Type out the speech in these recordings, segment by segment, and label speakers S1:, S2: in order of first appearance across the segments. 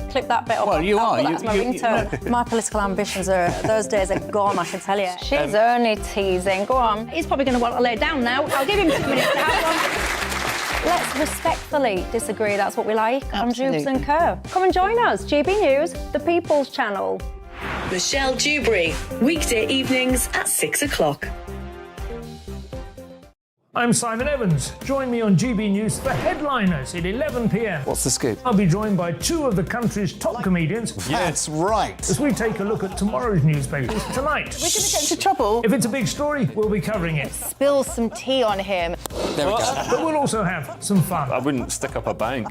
S1: clip that bit up.
S2: Well, you are.
S1: That's my ringtone. My political ambitions those days are gone, I can tell you. She's only teasing. Go on. He's probably going to want to lay down now. I'll give him 2 minutes to have one. Let's respectfully disagree. That's what we like.
S2: Absolutely.
S1: On Dewbs and Kerr. Come and join us. GB News, the People's Channel.
S3: Michelle Dewberry, weekday evenings at 6 o'clock.
S4: I'm Simon Evans. Join me on GB News for Headliners at 11 p.m.
S2: What's the scoop?
S4: I'll be joined by 2 of the country's top comedians.
S2: That's right.
S4: As we take a look at tomorrow's newspapers tonight.
S5: We're going to get into trouble.
S4: If it's a big story, we'll be covering it.
S5: Spill some tea on him.
S2: There we go.
S4: But we'll also have some fun.
S6: I wouldn't stick up a bank.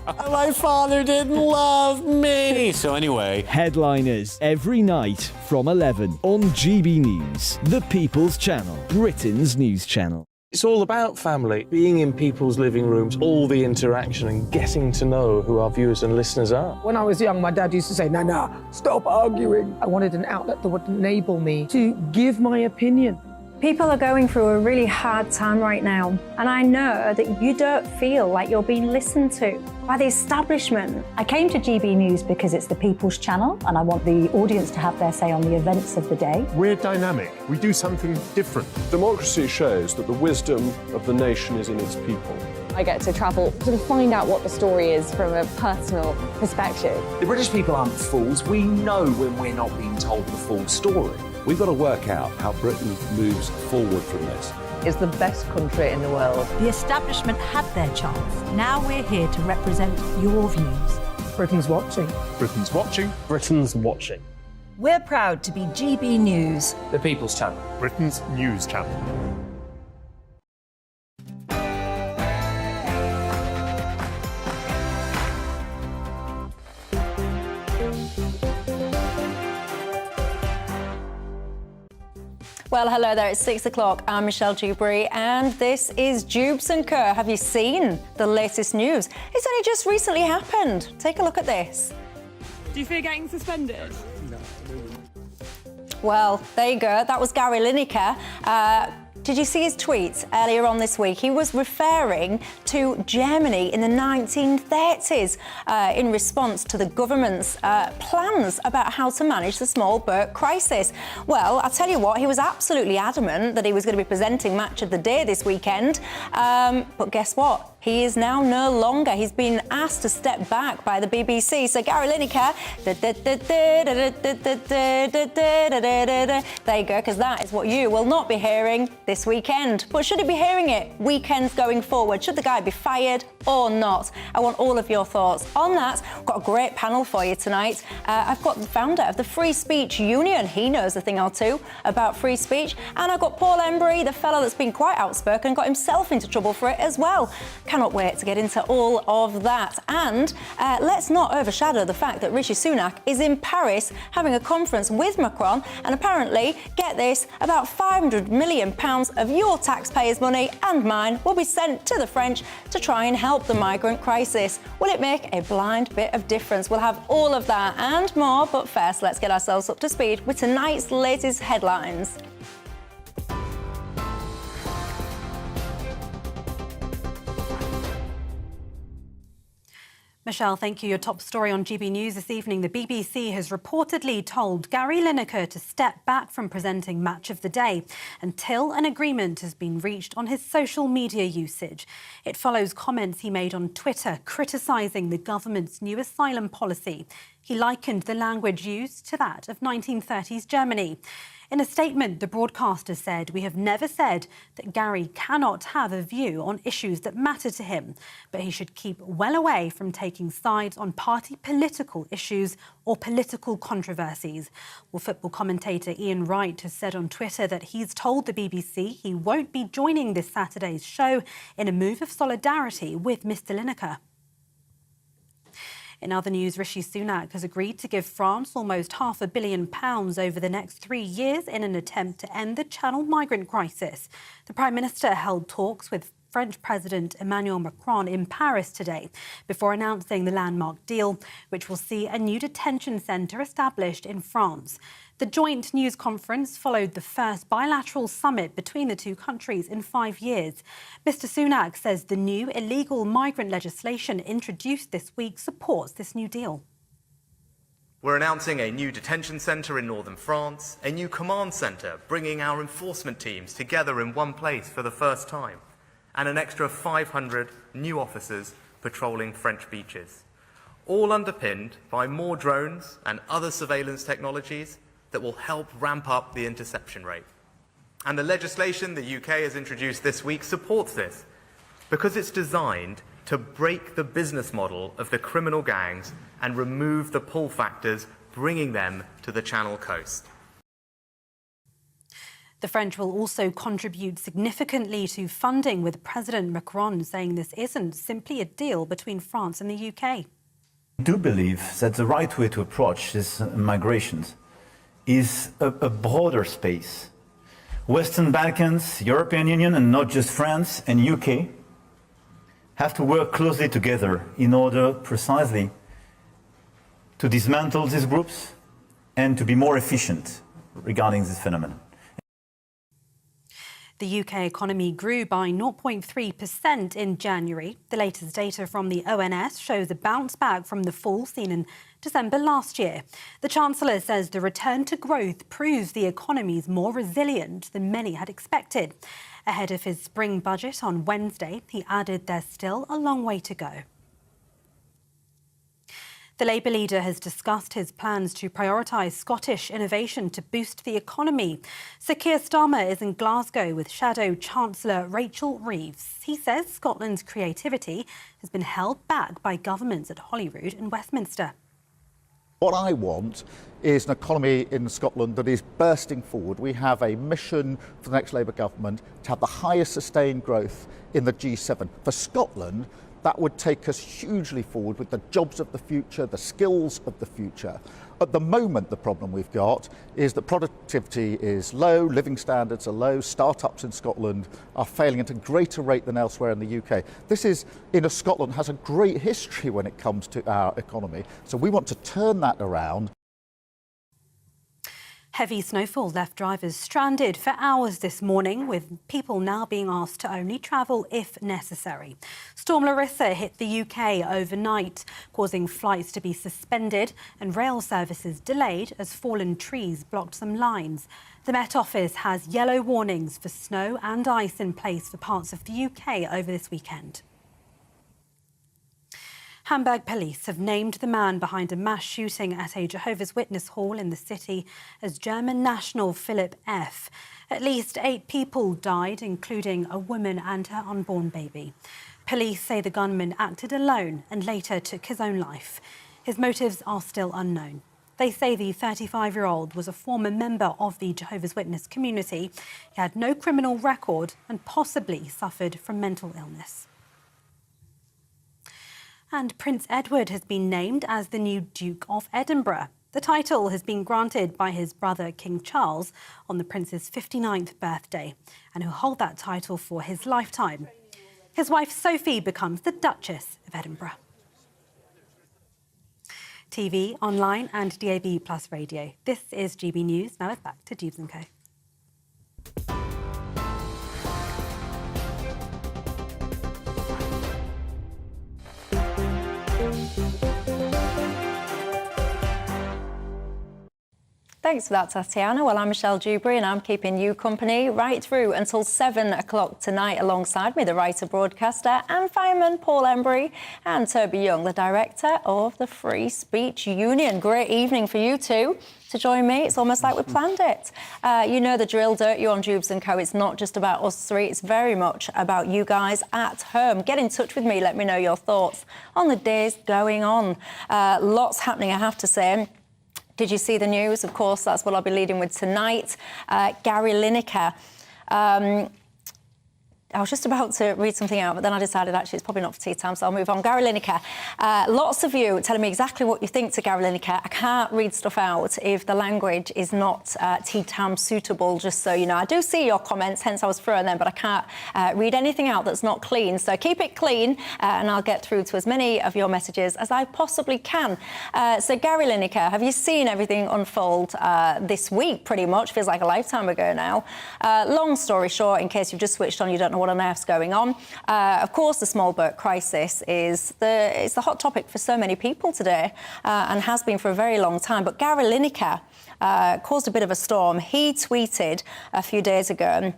S2: My father didn't love me. So anyway.
S7: Headliners every night from 11 on GB News, the People's Channel, Britain's news channel.
S8: It's all about family, being in people's living rooms, all the interaction and getting to know who our viewers and listeners are.
S9: When I was young, my dad used to say, Nana, stop arguing. I wanted an outlet that would enable me to give my opinion.
S1: People are going through a really hard time right now, and I know that you don't feel like you're being listened to by the establishment. I came to GB News because it's the People's Channel, and I want the audience to have their say on the events of the day.
S10: We're dynamic. We do something different. Democracy shows that the wisdom of the nation is in its people.
S11: I get to travel to find out what the story is from a personal perspective.
S12: The British people aren't fools. We know when we're not being told the full story.
S13: We've got to work out how Britain moves forward from this.
S14: It's the best country in the world.
S15: The establishment had their chance. Now we're here to represent your views.
S9: Britain's watching.
S10: Britain's watching.
S8: Britain's watching.
S15: We're proud to be GB News,
S12: The People's Channel.
S10: Britain's news channel.
S1: Well, hello there, it's 6 o'clock. I'm Michelle Dewberry, and this is Dewbs and Kerr. Have you seen the latest news? It's only just recently happened. Take a look at this.
S11: Do you fear getting suspended?
S8: No.
S1: Well, there you go. That was Gary Lineker. Did you see his tweets earlier on this week? He was referring to Germany in the 1930s in response to the government's plans about how to manage the small boat crisis. Well, I'll tell you what, he was absolutely adamant that he was going to be presenting Match of the Day this weekend. But guess what? He is now no longer. He's been asked to step back by the BBC. So Gary Lineker, there you go, because that is what you will not be hearing this weekend. But should he be hearing it weekends going forward? Should the guy be fired or not? I want all of your thoughts on that. I've got a great panel for you tonight. I've got the founder of the Free Speech Union. He knows a thing or two about free speech. And I've got Paul Embry, the fellow that's been quite outspoken and got himself into trouble for it as well. Cannot wait to get into all of that. And let's not overshadow the fact that Rishi Sunak is in Paris having a conference with Macron, and apparently, get this, about £500 million of your taxpayers' money and mine will be sent to the French to try and help the migrant crisis. Will it make a blind bit of difference? We'll have all of that and more, but first, let's get ourselves up to speed with tonight's latest headlines.
S16: Michelle, thank you. Your top story on GB News this evening. The BBC has reportedly told Gary Lineker to step back from presenting Match of the Day until an agreement has been reached on his social media usage. It follows comments he made on Twitter criticising the government's new asylum policy. He likened the language used to that of 1930s Germany. In a statement, the broadcaster said, "We have never said that Gary cannot have a view on issues that matter to him, but he should keep well away from taking sides on party political issues or political controversies." Well, football commentator Ian Wright has said on Twitter that he's told the BBC he won't be joining this Saturday's show in a move of solidarity with Mr Lineker. In other news, Rishi Sunak has agreed to give France almost £500 million over the next 3 years in an attempt to end the Channel migrant crisis. The Prime Minister held talks with French President Emmanuel Macron in Paris today before announcing the landmark deal, which will see a new detention centre established in France. The joint news conference followed the first bilateral summit between the two countries in 5 years. Mr Sunak says the new illegal migrant legislation introduced this week supports this new deal.
S6: We're announcing a new detention centre in northern France, a new command centre bringing our enforcement teams together in one place for the first time, and an extra 500 new officers patrolling French beaches, all underpinned by more drones and other surveillance technologies that will help ramp up the interception rate. And the legislation the UK has introduced this week supports this, because it's designed to break the business model of the criminal gangs and remove the pull factors bringing them to the Channel coast.
S16: The French will also contribute significantly to funding, with President Macron saying this isn't simply a deal between France and the UK.
S17: I do believe that the right way to approach these migrations is a broader space. Western Balkans, European Union, and not just France and UK have to work closely together in order precisely to dismantle these groups and to be more efficient regarding this phenomenon.
S16: The UK economy grew by 0.3% in January. The latest data from the ONS shows a bounce back from the fall seen in December last year. The Chancellor says the return to growth proves the economy is more resilient than many had expected. Ahead of his spring budget on Wednesday, he added there's still a long way to go. The Labour leader has discussed his plans to prioritise Scottish innovation to boost the economy. Sir Keir Starmer is in Glasgow with Shadow Chancellor Rachel Reeves. He says Scotland's creativity has been held back by governments at Holyrood and Westminster.
S18: What I want is an economy in Scotland that is bursting forward. We have a mission for the next Labour government to have the highest sustained growth in the G7. For Scotland, that would take us hugely forward with the jobs of the future, the skills of the future. At the moment, the problem we've got is that productivity is low, living standards are low, start-ups in Scotland are failing at a greater rate than elsewhere in the UK. This is, in a Scotland, has a great history when it comes to our economy. So we want to turn that around.
S16: Heavy snowfall left drivers stranded for hours this morning, with people now being asked to only travel if necessary. Storm Larissa hit the UK overnight, causing flights to be suspended and rail services delayed as fallen trees blocked some lines. The Met Office has yellow warnings for snow and ice in place for parts of the UK over this weekend. Hamburg police have named the man behind a mass shooting at a Jehovah's Witness hall in the city as German national Philip F. At least 8 people died, including a woman and her unborn baby. Police say the gunman acted alone and later took his own life. His motives are still unknown. They say the 35-year-old was a former member of the Jehovah's Witness community. He had no criminal record and possibly suffered from mental illness. And Prince Edward has been named as the new Duke of Edinburgh. The title has been granted by his brother King Charles on the Prince's 59th birthday, and he'll hold that title for his lifetime. His wife Sophie becomes the Duchess of Edinburgh. TV, online and DAB+ radio. This is GB News. Now it's back to Dewbs & Co.
S1: Thanks for that, Tatiana. Well, I'm Michelle Dewberry and I'm keeping you company right through until 7 o'clock tonight. Alongside me, the writer, broadcaster and fireman Paul Embry, and Toby Young, the director of the Free Speech Union. Great evening for you two to join me. It's almost like we planned it. You know the drill, don't you, on Dewbs & Co. It's not just about us three. It's very much about you guys at home. Get in touch with me. Let me know your thoughts on the days going on. Lots happening, I have to say. Did you see the news? Of course, that's what I'll be leading with tonight. Gary Lineker. I was just about to read something out, but then I decided actually it's probably not for tea time, so I'll move on. Gary Lineker. Lots of you telling me exactly what you think to Gary Lineker. I can't read stuff out if the language is not tea time suitable, just so you know. I do see your comments, hence I was throwing them, but I can't read anything out that's not clean. So keep it clean, and I'll get through to as many of your messages as I possibly can. So Gary Lineker, have you seen everything unfold this week, pretty much? Feels like a lifetime ago now. Long story short, in case you've just switched on, you don't know what on earth's going on. Of course, the small boat crisis is the hot topic for so many people today and has been for a very long time. But Gary Lineker caused a bit of a storm. He tweeted a few days ago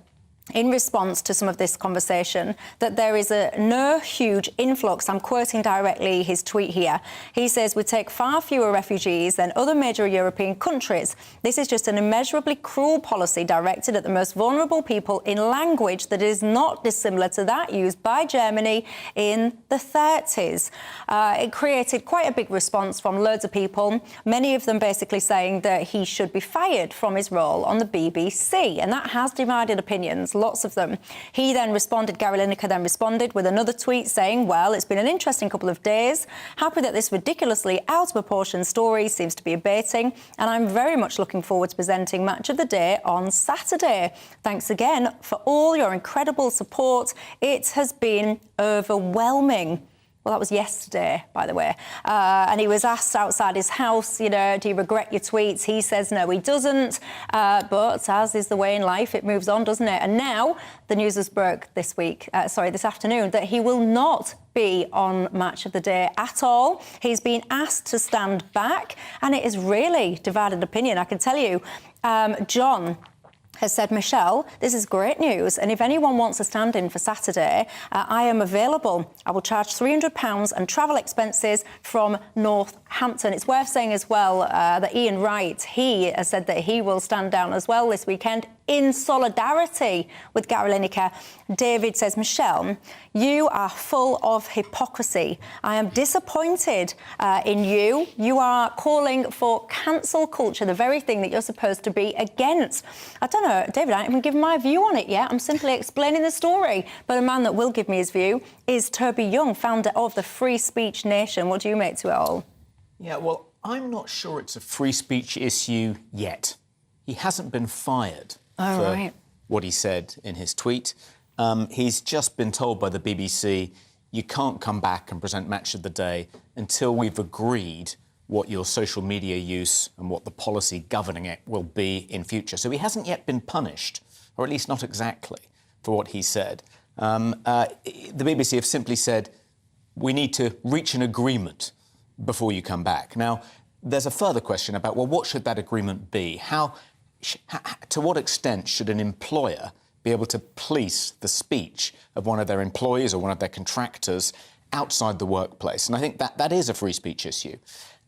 S1: in response to some of this conversation that there is no huge influx. I'm quoting directly his tweet here. He says, "We take far fewer refugees than other major European countries. This is just an immeasurably cruel policy directed at the most vulnerable people in language that is not dissimilar to that used by Germany in the 30s. It created quite a big response from loads of people, many of them basically saying that he should be fired from his role on the BBC. And that has divided opinions. Lots of them. He then responded, Gary Lineker then responded with another tweet saying, "Well, it's been an interesting couple of days. Happy that this ridiculously out of proportion story seems to be abating, and I'm very much looking forward to presenting Match of the Day on Saturday. Thanks again for all your incredible support. It has been overwhelming." Well, that was yesterday, by the way. And he was asked outside his house, do you regret your tweets? He says no, he doesn't. But as is the way in life, it moves on, doesn't it? And now the news has broke this afternoon, that he will not be on Match of the Day at all. He's been asked to stand back, and it is really divided opinion, I can tell you. John has said, "Michelle, this is great news, and if anyone wants a stand-in for Saturday, I am available. I will charge £300 and travel expenses from Northampton." It's worth saying as well that Ian Wright, he has said that he will stand down as well this weekend in solidarity with Gary Lineker. David says, "Michelle, you are full of hypocrisy. I am disappointed in you. You are calling for cancel culture, the very thing that you're supposed to be against." I don't know, David, I haven't even given my view on it yet. I'm simply explaining the story. But a man that will give me his view is Toby Young, founder of the Free Speech Nation. What do you make to it all?
S2: Yeah, well, I'm not sure it's a free speech issue yet. He hasn't been fired for what he said in his tweet. He's just been told by the BBC, you can't come back and present Match of the Day until we've agreed what your social media use and what the policy governing it will be in future. So he hasn't yet been punished, or at least not exactly, for what he said. The BBC have simply said, we need to reach an agreement before you come back. Now, there's a further question about, well, what should that agreement be? To what extent should an employer be able to police the speech of one of their employees or one of their contractors outside the workplace? And I think that is a free speech issue.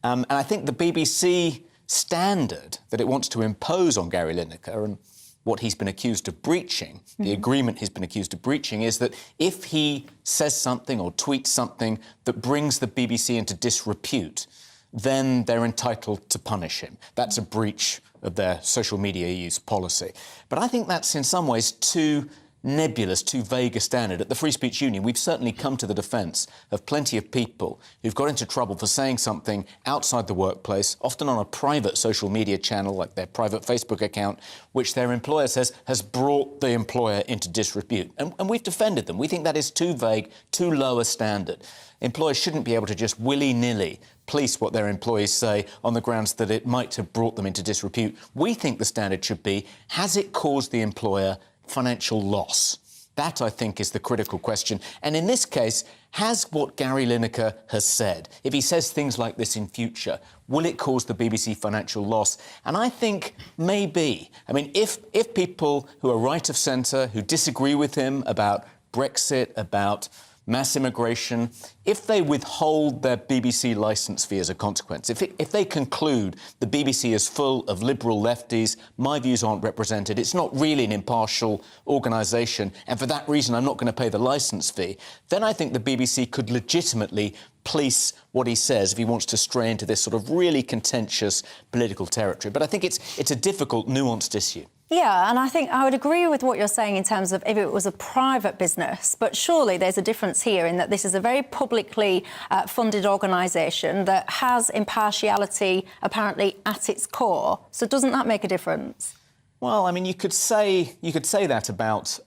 S2: And I think the BBC standard that it wants to impose on Gary Lineker and what he's been accused of breaching, the agreement he's been accused of breaching, is that if he says something or tweets something that brings the BBC into disrepute, then they're entitled to punish him. That's a breach of their social media use policy. But I think that's in some ways too nebulous, too vague a standard. At the Free Speech Union, we've certainly come to the defence of plenty of people who've got into trouble for saying something outside the workplace, often on a private social media channel, like their private Facebook account, which their employer says has brought the employer into disrepute. And we've defended them. We think that is too vague, too low a standard. Employers shouldn't be able to just willy-nilly police what their employees say on the grounds that it might have brought them into disrepute. We think the standard should be, has it caused the employer financial loss? That, I think, is the critical question. And in this case, has what Gary Lineker has said, if he says things like this in future, will it cause the BBC financial loss? And I think maybe. I mean, if people who are right of centre, who disagree with him about Brexit, about mass immigration, if they withhold their BBC licence fee as a consequence, if they conclude the BBC is full of liberal lefties, my views aren't represented, it's not really an impartial organisation, and for that reason I'm not going to pay the licence fee, then I think the BBC could legitimately police what he says if he wants to stray into this sort of really contentious political territory. But I think it's a difficult, nuanced issue.
S1: Yeah, and I think I would agree with what you're saying in terms of if it was a private business, but surely there's a difference here in that this is a very publicly funded organisation that has impartiality apparently at its core. So doesn't that make a difference?
S2: Well, I mean, you could say that about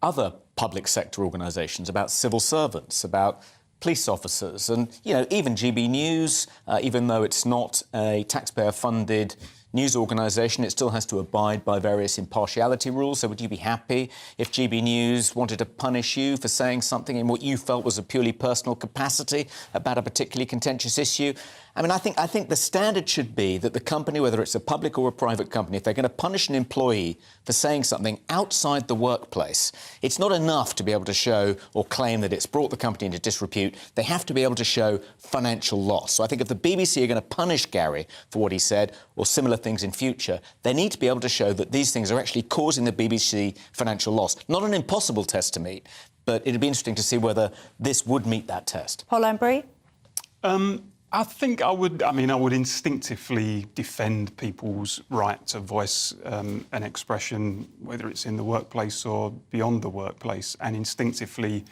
S2: other public sector organisations, about civil servants, about police officers, and, you know, even GBNews, even though it's not a taxpayer-funded news organisation. It still has to abide by various impartiality rules. So would you be happy if GB News wanted to punish you for saying something in what you felt was a purely personal capacity about a particularly contentious issue? I mean, I think the standard should be that the company, whether it's a public or a private company, if they're going to punish an employee for saying something outside the workplace, it's not enough to be able to show or claim that it's brought the company into disrepute. They have to be able to show financial loss. So I think if the BBC are going to punish Gary for what he said or similar things in future, they need to be able to show that these things are actually causing the BBC financial loss. Not an impossible test to meet, but it'd be interesting to see whether this would meet that test.
S1: Paul Embry?
S19: I think I would instinctively defend people's right to voice an expression, whether it's in the workplace or beyond the workplace, and instinctively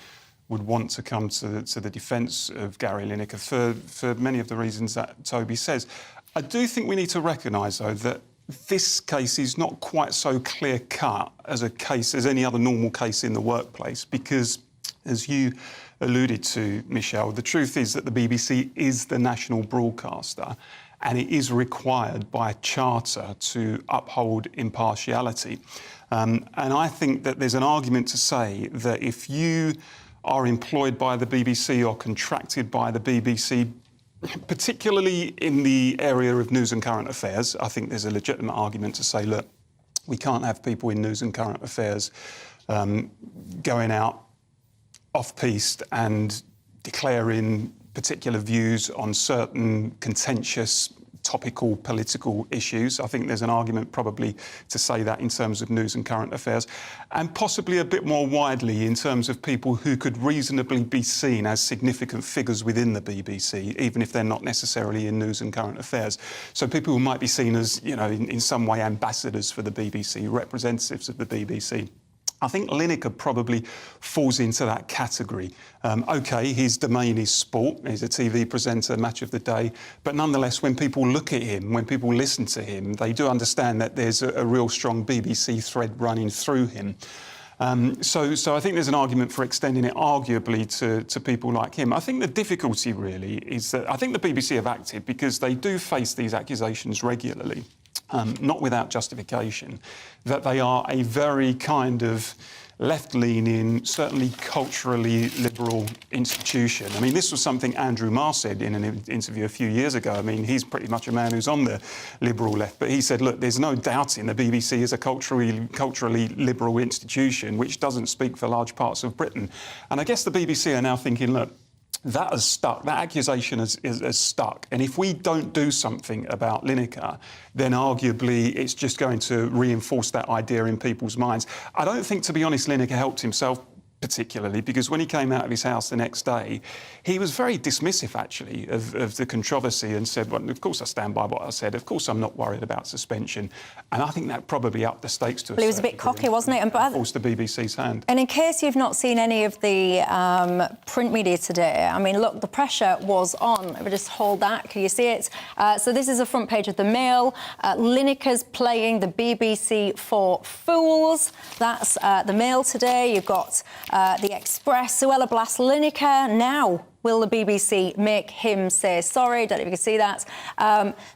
S19: would want to come to the defence of Gary Lineker for many of the reasons that Toby says. I do think we need to recognise, though, that this case is not quite so clear-cut as a case as any other normal case in the workplace, because, as you alluded to, Michelle, the truth is that the BBC is the national broadcaster and it is required by charter to uphold impartiality. And I think that there's an argument to say that if you are employed by the BBC or contracted by the BBC, particularly in the area of news and current affairs, I think there's a legitimate argument to say, look, we can't have people in news and current affairs going out off-piste and declaring particular views on certain contentious, topical political issues. I think there's an argument probably to say that in terms of news and current affairs, and possibly a bit more widely in terms of people who could reasonably be seen as significant figures within the BBC, even if they're not necessarily in news and current affairs. So people who might be seen as, you know, in some way ambassadors for the BBC, representatives of the BBC. I think Lineker probably falls into that category. OK, his domain is sport. He's a TV presenter, match of the day. But nonetheless, when people look at him, when people listen to him, they do understand that there's a real strong BBC thread running through him. So I think there's an argument for extending it arguably to people like him. I think the difficulty really is that I think the BBC have acted because they do face these accusations regularly. Not without justification, that they are a very kind of left-leaning, certainly culturally liberal institution. I mean, this was something Andrew Marr said in an interview a few years ago. I mean, he's pretty much a man who's on the liberal left, but he said, look, there's no doubting the BBC is a culturally liberal institution, which doesn't speak for large parts of Britain. And I guess the BBC are now thinking, look, that has stuck. That accusation has stuck. And if we don't do something about Lineker, then arguably it's just going to reinforce that idea in people's minds. I don't think, to be honest, Lineker helped himself particularly, because when he came out of his house the next day, he was very dismissive, actually, of the controversy and said, well, of course I stand by what I said. Of course I'm not worried about suspension. And I think that probably upped the stakes to a certain degree.
S1: He was a bit cocky, wasn't it? And
S2: forced the BBC's hand.
S1: And in case you've not seen any of the print media today, I mean, look, the pressure was on. If we just hold that, can you see it? So this is the front page of the Mail. Lineker's playing the BBC for fools. That's the Mail today. You've got the Express. Suella blasts Lineker. Now, will the BBC make him say sorry? Don't know if you can see that.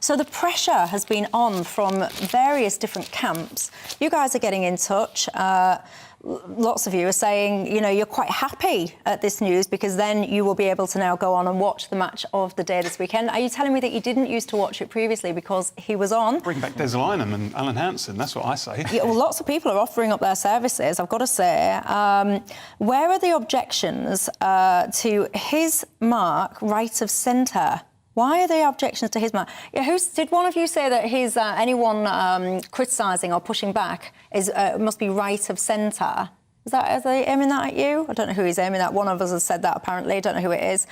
S1: So the pressure has been on from various different camps. You guys are getting in touch. Lots of you are saying, you know, you're quite happy at this news because then you will be able to now go on and watch the match of the day this weekend. Are you telling me that you didn't used to watch it previously because he was on?
S19: Bring back Des Lynam and Alan Hansen, that's what I say.
S1: Yeah, well, lots of people are offering up their services, I've got to say. Where are the objections to his mark right of centre? Why are there objections to his mark? Yeah, did one of you say that his anyone criticising or pushing back must be right of centre? Are they aiming that at you? I don't know who he's aiming at. One of us has said that, apparently. I don't know who it is.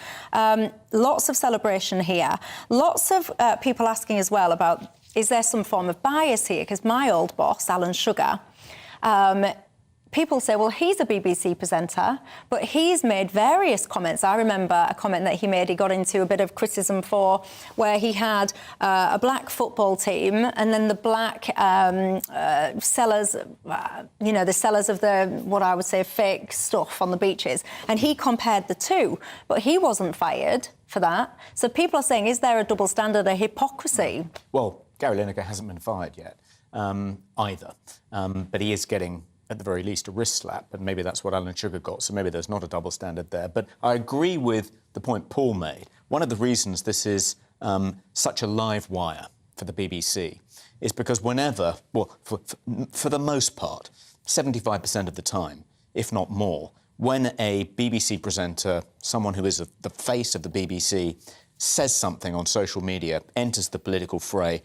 S1: Lots of celebration here. Lots of people asking as well about, is there some form of bias here? Because my old boss, Alan Sugar, people say, well, he's a BBC presenter, but he's made various comments. I remember a comment that he made, he got into a bit of criticism for, where he had a black football team and then the black sellers, you know, the sellers of the, what I would say, fake stuff on the beaches. And he compared the two, but he wasn't fired for that. So people are saying, is there a double standard, a hypocrisy?
S2: Well, Gary Lineker hasn't been fired yet either, but he is getting, at the very least, a wrist slap, and maybe that's what Alan Sugar got, so maybe there's not a double standard there. But I agree with the point Paul made. One of the reasons this is such a live wire for the BBC is because whenever, well, for the most part, 75% of the time, if not more, when a BBC presenter, someone who is the face of the BBC, says something on social media, enters the political fray,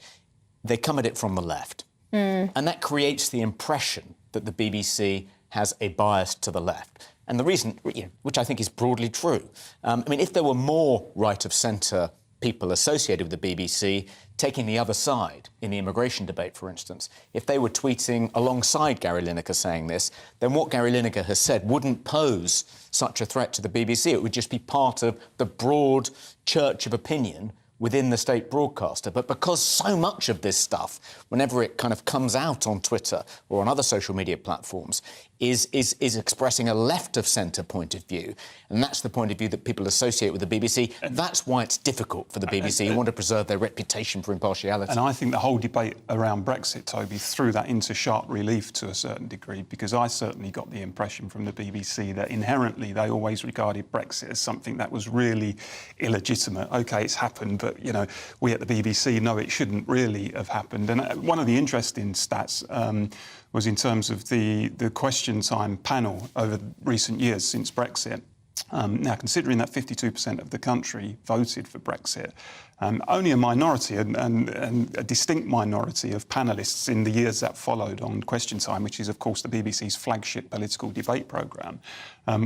S2: they come at it from the left. And that creates the impression that the BBC has a bias to the left. And the reason, which I think is broadly true, I mean, if there were more right-of-centre people associated with the BBC taking the other side in the immigration debate, for instance, if they were tweeting alongside Gary Lineker saying this, then what Gary Lineker has said wouldn't pose such a threat to the BBC. It would just be part of the broad church of opinion within the state broadcaster. But because so much of this stuff, whenever it kind of comes out on Twitter or on other social media platforms, is expressing a left-of-centre point of view, and that's the point of view that people associate with the BBC, that's why it's difficult for the BBC. You want to preserve their reputation for impartiality.
S19: And I think the whole debate around Brexit, Toby, threw that into sharp relief to a certain degree, because I certainly got the impression from the BBC that inherently they always regarded Brexit as something that was really illegitimate. OK, it's happened, but, you know, we at the BBC know it shouldn't really have happened. And one of the interesting stats was in terms of the question time panel over recent years since Brexit. Now, considering that 52% of the country voted for Brexit, only a minority and a distinct minority of panellists in the years that followed on Question Time, which is, of course, the BBC's flagship political debate programme,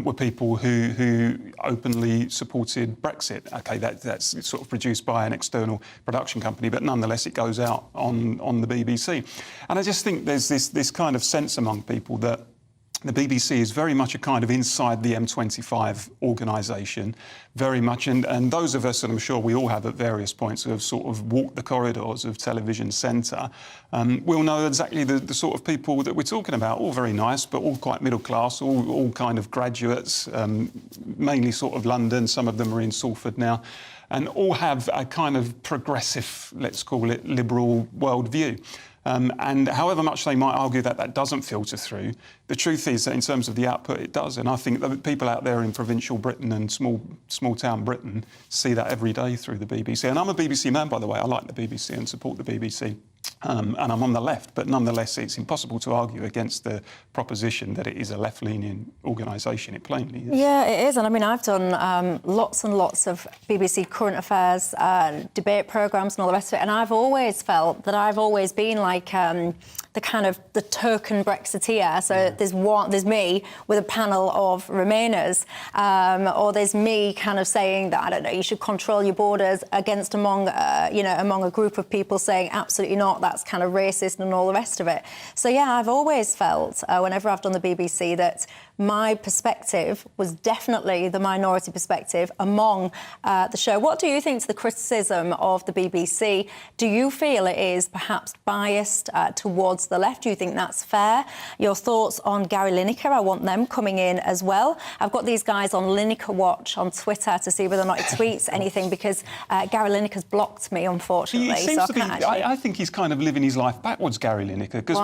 S19: were people who openly supported Brexit. OK, that's sort of produced by an external production company, but nonetheless it goes out on the BBC. And I just think there's this kind of sense among people that the BBC is very much a kind of inside the M25 organisation, very much, and those of us, and I'm sure we all have at various points, who have sort of walked the corridors of Television Centre, will know exactly the sort of people that we're talking about, all very nice, but all quite middle class, all kind of graduates, mainly sort of London, some of them are in Salford now, and all have a kind of progressive, let's call it, liberal worldview. And however much they might argue that that doesn't filter through, the truth is that in terms of the output, it does. And I think that people out there in provincial Britain and small-town Britain see that every day through the BBC. And I'm a BBC man, by the way. I like the BBC and support the BBC. And I'm on the left, but nonetheless, it's impossible to argue against the proposition that it is a left-leaning organisation. It plainly is.
S1: Yeah, it is. And I mean, I've done lots and lots of BBC current affairs, debate programmes and all the rest of it. And I've always felt that I've always been like the kind of the token Brexiteer. So there's me with a panel of Remainers, or there's me kind of saying that, I don't know, you should control your borders among a group of people saying absolutely not, that's kind of racist and all the rest of it. So yeah, I've always felt whenever I've done the BBC that my perspective was definitely the minority perspective among the show. What do you think to the criticism of the BBC? Do you feel it is perhaps biased towards the left? Do you think that's fair? Your thoughts on Gary Lineker? I want them coming in as well. I've got these guys on Lineker Watch on Twitter to see whether or not he tweets anything, because Gary Lineker's blocked me, unfortunately.
S19: I think he's kind of living his life backwards, Gary Lineker, because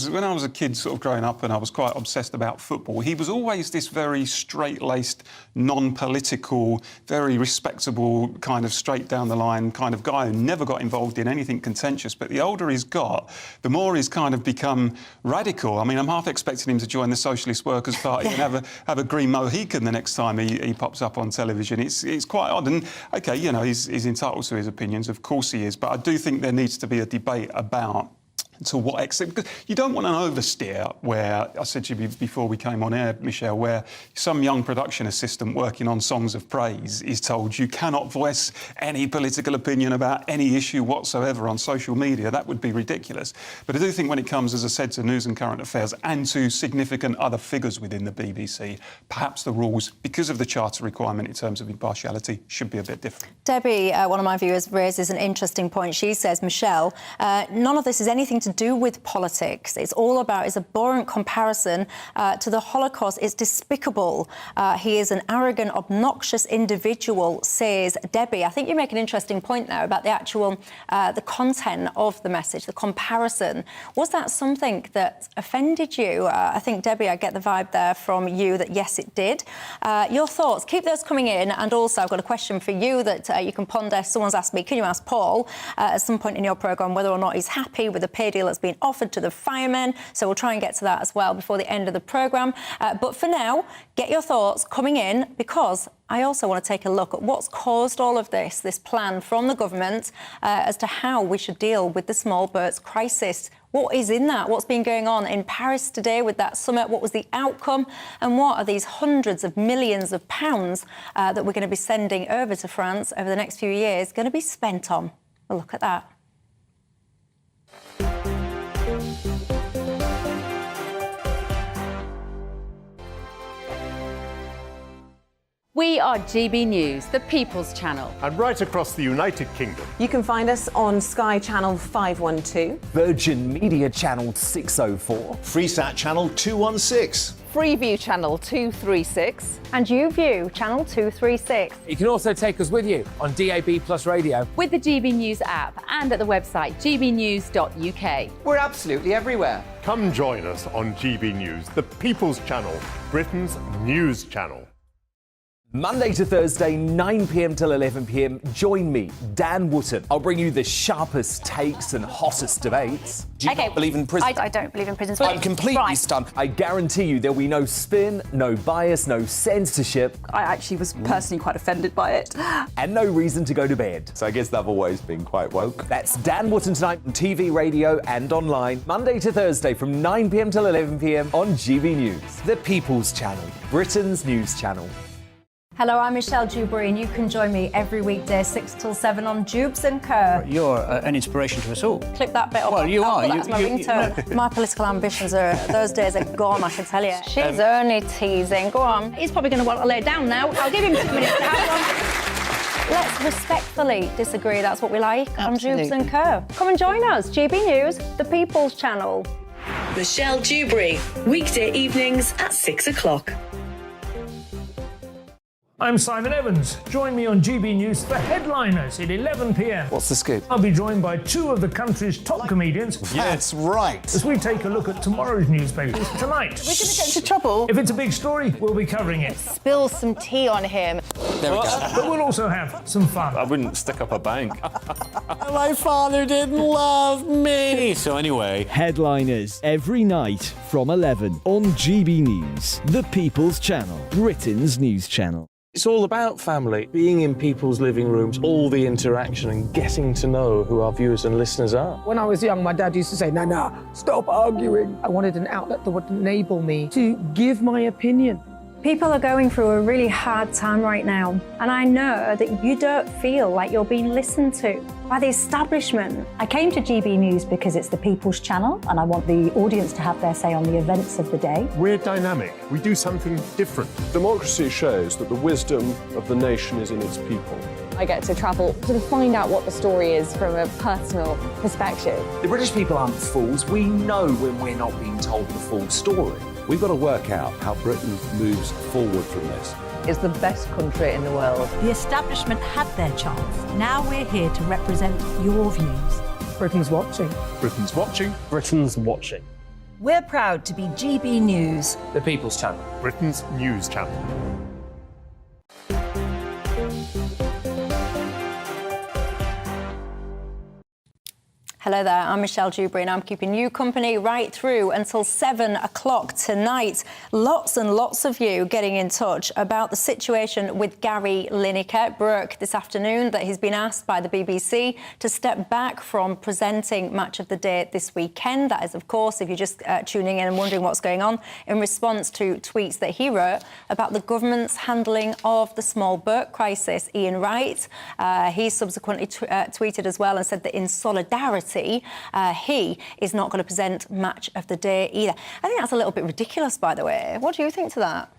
S19: when I was a kid sort of growing up and I was quite obsessed about football, he was always this very straight-laced, non-political, very respectable, kind of straight-down-the-line kind of guy who never got involved in anything contentious. But the older he's got, the more he's kind of become radical. I mean, I'm half expecting him to join the Socialist Workers' Party and have a green Mohican the next time he pops up on television. It's quite odd. And, OK, you know, he's entitled to his opinions, of course he is, but I do think there needs to be a debate about to what extent, because you don't want an oversteer where, I said to you before we came on air, Michelle, where some young production assistant working on Songs of Praise is told you cannot voice any political opinion about any issue whatsoever on social media. That would be ridiculous. But I do think when it comes, as I said, to news and current affairs and to significant other figures within the BBC, perhaps the rules, because of the charter requirement in terms of impartiality, should be a bit different.
S1: Debbie, one of my viewers, raises an interesting point. She says, Michelle, none of this is anything to to do with politics. It's all about his abhorrent comparison to the Holocaust. It's despicable. He is an arrogant, obnoxious individual, says Debbie. I think you make an interesting point there about the actual, the content of the message, the comparison. Was that something that offended you? I think, Debbie, I get the vibe there from you that yes, it did. Your thoughts, keep those coming in. And also, I've got a question for you that you can ponder. Someone's asked me, can you ask Paul at some point in your programme whether or not he's happy with the pay deal that's been offered to the firemen? So we'll try and get to that as well before the end of the programme. But for now, get your thoughts coming in, because I also want to take a look at what's caused all of this plan from the government as to how we should deal with the small birds crisis. What is in that? What's been going on in Paris today with that summit? What was the outcome? And what are these hundreds of millions of pounds that we're going to be sending over to France over the next few years going to be spent on? A look at that.
S20: We are GB News, the People's Channel.
S10: And right across the United Kingdom.
S14: You can find us on Sky Channel 512,
S12: Virgin Media Channel 604,
S21: Freesat Channel 216,
S5: Freeview Channel 236,
S1: and YouView Channel 236.
S22: You can also take us with you on DAB+ radio,
S20: with the GB News app and at the website gbnews.uk.
S12: We're absolutely everywhere.
S10: Come join us on GB News, the People's Channel, Britain's news channel.
S7: Monday to Thursday, 9 p.m. till 11 p.m. Join me, Dan Wootton. I'll bring you the sharpest takes and hottest debates.
S22: Do you not believe in prison?
S1: I don't believe in prisons.
S22: I'm completely stunned.
S7: I guarantee you there'll be no spin, no bias, no censorship.
S11: I actually was personally quite offended by it.
S7: And no reason to go to bed.
S13: So I guess they've always been quite woke.
S7: That's Dan Wootton tonight on TV, radio and online. Monday to Thursday from 9 p.m. till 11 p.m. on GB News. The People's Channel, Britain's news channel.
S1: Hello, I'm Michelle Dewbs, and you can join me every weekday 6 till 7 on Dewbs and Co.
S23: You're an inspiration to us all.
S1: Click that bit up.
S23: Well, you are.
S1: That's my ringtone. My political ambitions are, those days are gone, I can tell you. She's only teasing. Go on. He's probably going to want to lay down now. I'll give him 2 minutes to have one. Let's respectfully disagree. That's what we like on Dewbs and Co. Come and join us. GB News, the People's Channel.
S3: Michelle Dewbs, weekday evenings at 6 o'clock.
S4: I'm Simon Evans. Join me on GB News for Headliners at 11 p.m.
S13: What's the scoop?
S4: I'll be joined by two of the country's top comedians.
S21: That's right.
S4: As we take a look at tomorrow's newspapers tonight.
S5: We're going to get into trouble.
S4: If it's a big story, we'll be covering it.
S5: Spill some tea on him.
S21: There we go.
S4: But we'll also have some fun.
S8: I wouldn't stick up a bank.
S21: My father didn't love me. So anyway.
S7: Headliners every night from 11 on GB News, the People's Channel, Britain's news channel.
S8: It's all about family, being in people's living rooms, all the interaction and getting to know who our viewers and listeners are.
S9: When I was young, my dad used to say, Nana, stop arguing. I wanted an outlet that would enable me to give my opinion.
S1: People are going through a really hard time right now, and I know that you don't feel like you're being listened to by the establishment.
S15: I came to GB News because it's the People's Channel, and I want the audience to have their say on the events of the day.
S10: We're dynamic. We do something different. Democracy shows that the wisdom of the nation is in its people.
S11: I get to travel to find out what the story is from a personal perspective.
S12: The British people aren't fools. We know when we're not being told the full story.
S13: We've got to work out how Britain moves forward from this.
S14: It's the best country in the world.
S15: The establishment had their chance. Now we're here to represent your views.
S9: Britain's watching.
S10: Britain's watching.
S8: Britain's watching.
S15: We're proud to be GB News,
S22: The People's Channel.
S10: Britain's news channel.
S1: Hello there, I'm Michelle Dewbs, and I'm keeping you company right through until 7 o'clock tonight. Lots and lots of you getting in touch about the situation with Gary Lineker. It broke this afternoon that he's been asked by the BBC to step back from presenting Match of the Day this weekend. That is, of course, if you're just tuning in and wondering what's going on, in response to tweets that he wrote about the government's handling of the small boat crisis. Ian Wright, he subsequently tweeted as well and said that in solidarity, he is not going to present Match of the Day either. I think that's a little bit ridiculous, by the way. What do you think to that?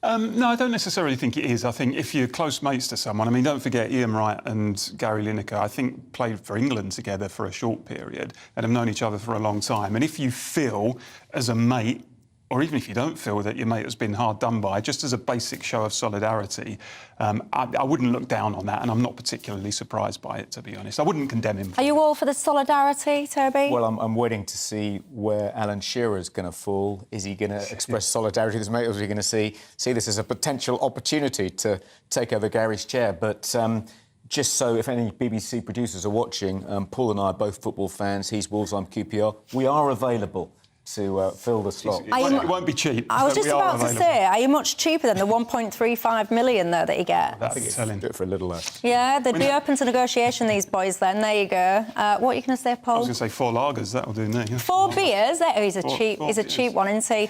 S19: No, I don't necessarily think it is. I think if you're close mates to someone, I mean, don't forget Ian Wright and Gary Lineker, I think, played for England together for a short period and have known each other for a long time. And if you feel, as a mate, or even if you don't feel that your mate has been hard done by, just as a basic show of solidarity, I wouldn't look down on that, and I'm not particularly surprised by it, to be honest. I wouldn't condemn him.
S1: Are you all for the solidarity, Toby?
S2: Well, I'm waiting to see where Alan Shearer's going to fall. Is he going to express solidarity with his mate, or is he going to see this as a potential opportunity to take over Gary's chair? But just so if any BBC producers are watching, Paul and I are both football fans. He's Wolves, I'm QPR. We are available to fill the slot.
S19: It won't be cheap.
S1: I was just about to say, are you much cheaper than the 1.35 million there that you get?
S2: I think it's selling. Do it for a little less.
S1: Yeah, they'd be open to negotiation, these boys, then. There you go. What are you going to say, Paul?
S19: I was going to say 4 lagers, that'll do me.
S1: 4 beers? Oh, he's a cheap one, isn't he?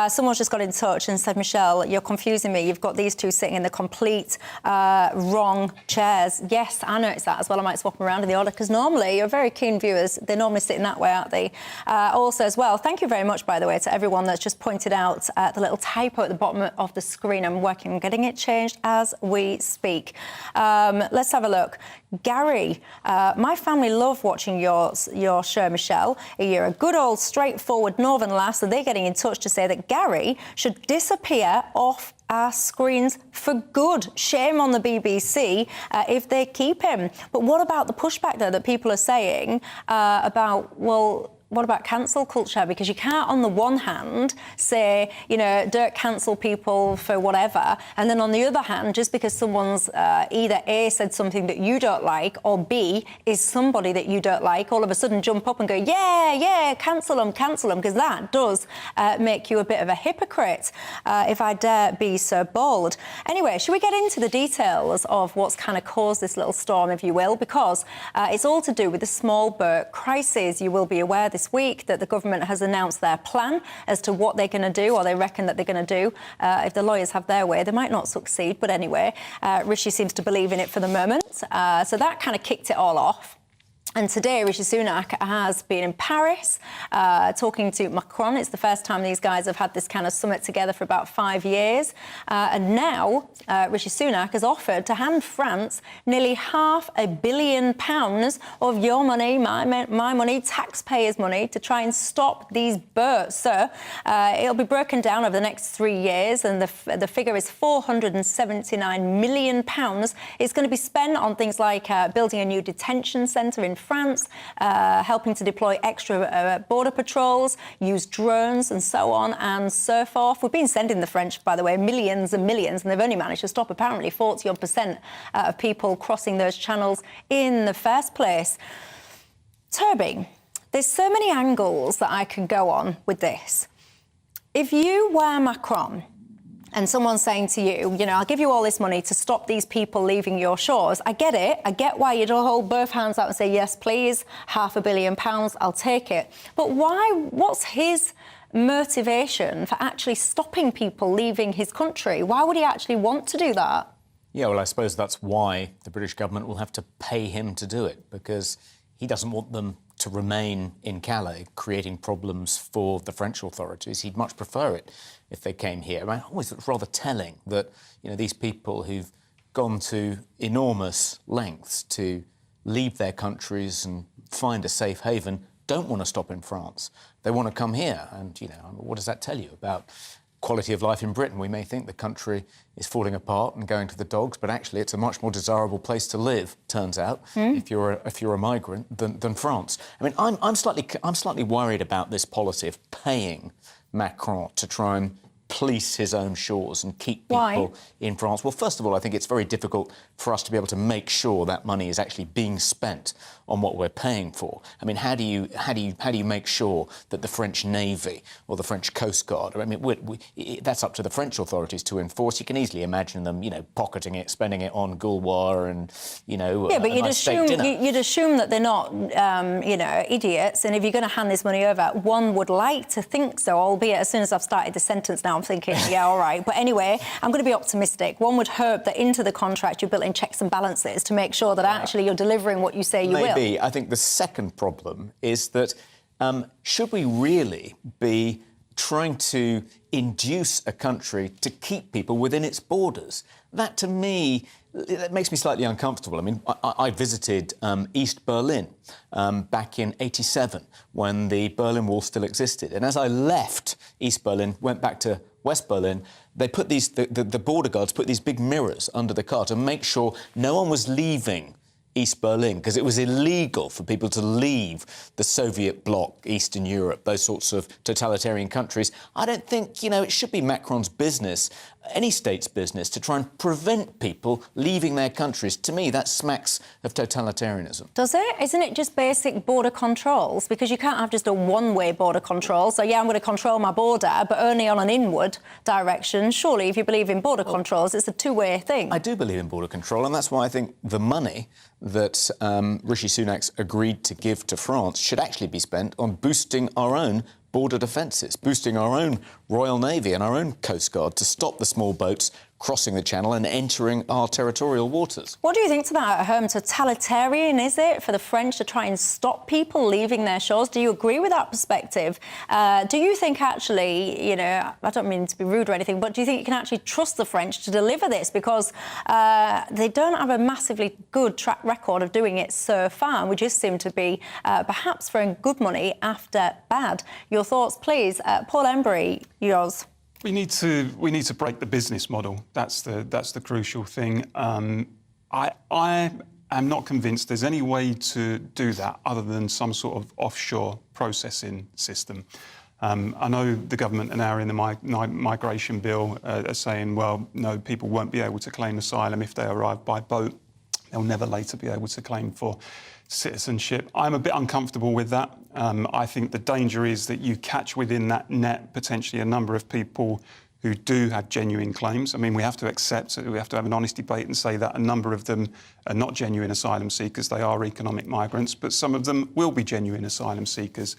S1: Someone's just got in touch and said, Michelle, you're confusing me. You've got these two sitting in the complete wrong chairs. Yes, I noticed that as well. I might swap them around in the order, because normally, you're very keen viewers, they're normally sitting that way, aren't they? Also, as well, thank you very much, by the way, to everyone that's just pointed out the little typo at the bottom of the screen. I'm working on getting it changed as we speak. Let's have a look. Gary, my family love watching your show, Michelle. You're a good old straightforward northern lass, and they're getting in touch to say that Gary should disappear off our screens for good. Shame on the BBC if they keep him. But what about the pushback, though, that people are saying about, well, what about cancel culture? Because you can't, on the one hand, say, don't cancel people for whatever, and then on the other hand, just because someone's either A, said something that you don't like, or B, is somebody that you don't like, all of a sudden jump up and go, yeah, cancel them, because that does make you a bit of a hypocrite, if I dare be so bold. Anyway, should we get into the details of what's kind of caused this little storm, if you will? Because it's all to do with the small boat crisis. You will be aware this week that the government has announced their plan as to what they're going to do, or they reckon that they're going to do. If the lawyers have their way, they might not succeed. But anyway, Rishi seems to believe in it for the moment. So that kind of kicked it all off. And today, Rishi Sunak has been in Paris talking to Macron. It's the first time these guys have had this kind of summit together for about 5 years. And now Rishi Sunak has offered to hand France nearly £500 million of your money, my money, taxpayers' money, to try and stop these boats. So it'll be broken down over the next 3 years, and the figure is £479 million. It's going to be spent on things like building a new detention centre in France, helping to deploy extra border patrols, use drones and so on and so forth. We've been sending the French, by the way, millions and millions, and they've only managed to stop apparently 40% of people crossing those channels in the first place. Toby, there's so many angles that I could go on with this. If you were Macron, and someone's saying to you, I'll give you all this money to stop these people leaving your shores. I get it. I get why you'd hold both hands out and say, yes, please, £500 million, I'll take it. But why? What's his motivation for actually stopping people leaving his country? Why would he actually want to do that?
S2: Yeah, well, I suppose that's why the British government will have to pay him to do it, because he doesn't want them to remain in Calais, creating problems for the French authorities. He'd much prefer it if they came here. I always thought it was rather telling that, these people who've gone to enormous lengths to leave their countries and find a safe haven don't want to stop in France. They want to come here. And, what does that tell you about quality of life in Britain? We may think the country is falling apart and going to the dogs, but actually it's a much more desirable place to live, turns out, if you're a migrant than France. I mean, I'm slightly worried about this policy of paying Macron to try and police his own shores and keep people in France. Well, first of all, I think it's very difficult for us to be able to make sure that money is actually being spent on what we're paying for. I mean, how do you make sure that the French Navy or the French Coast Guard? I mean, that's up to the French authorities to enforce. You can easily imagine them, pocketing it, spending it on Gaulois and,
S1: Yeah, but you'd assume that they're not, idiots. And if you're going to hand this money over, one would like to think so, albeit as soon as I've started the sentence now, I'm thinking, yeah, all right. But anyway, I'm going to be optimistic. One would hope that into the contract you've built in checks and balances to make sure that actually you're delivering what you say you will.
S2: I think the second problem is that should we really be trying to induce a country to keep people within its borders. That, to me, that makes me slightly uncomfortable. I mean, I visited East Berlin back in '87 when the Berlin Wall still existed. And as I left East Berlin, went back to West Berlin, they put these, the border guards put these big mirrors under the car to make sure no one was leaving East Berlin, because it was illegal for people to leave the Soviet bloc, Eastern Europe, those sorts of totalitarian countries. I don't think, you know, it should be Macron's business, any state's business, to try and prevent people leaving their countries. To me, that smacks of totalitarianism.
S1: Does it? Isn't it just basic border controls? Because you can't have just a one-way border control. So, yeah, I'm going to control my border, but only on an inward direction. Surely, if you believe in border controls, it's a two-way thing.
S2: I do believe in border control, and that's why I think the money that Rishi Sunak's agreed to give to France should actually be spent on boosting our own border defences, boosting our own Royal Navy and our own Coast Guard to stop the small boats crossing the Channel and entering our territorial waters.
S1: What do you think to that at home? Totalitarian, is it, for the French to try and stop people leaving their shores? Do you agree with that perspective? Do you think, actually, you know, I don't mean to be rude or anything, but do you think you can actually trust the French to deliver this? Because they don't have a massively good track record of doing it so far. We just seem to be perhaps throwing good money after bad. Your thoughts, please. Paul Embry, yours.
S19: We need to break the business model. That's the crucial thing. I am not convinced there's any way to do that other than some sort of offshore processing system. I know the government are now in the migration bill are saying, well, no, people won't be able to claim asylum if they arrive by boat. They'll never later be able to claim for citizenship. I'm a bit uncomfortable with that. I think the danger is that you catch within that net potentially a number of people who do have genuine claims. I mean, we have to accept, we have to have an honest debate and say that a number of them are not genuine asylum seekers, they are economic migrants, but some of them will be genuine asylum seekers.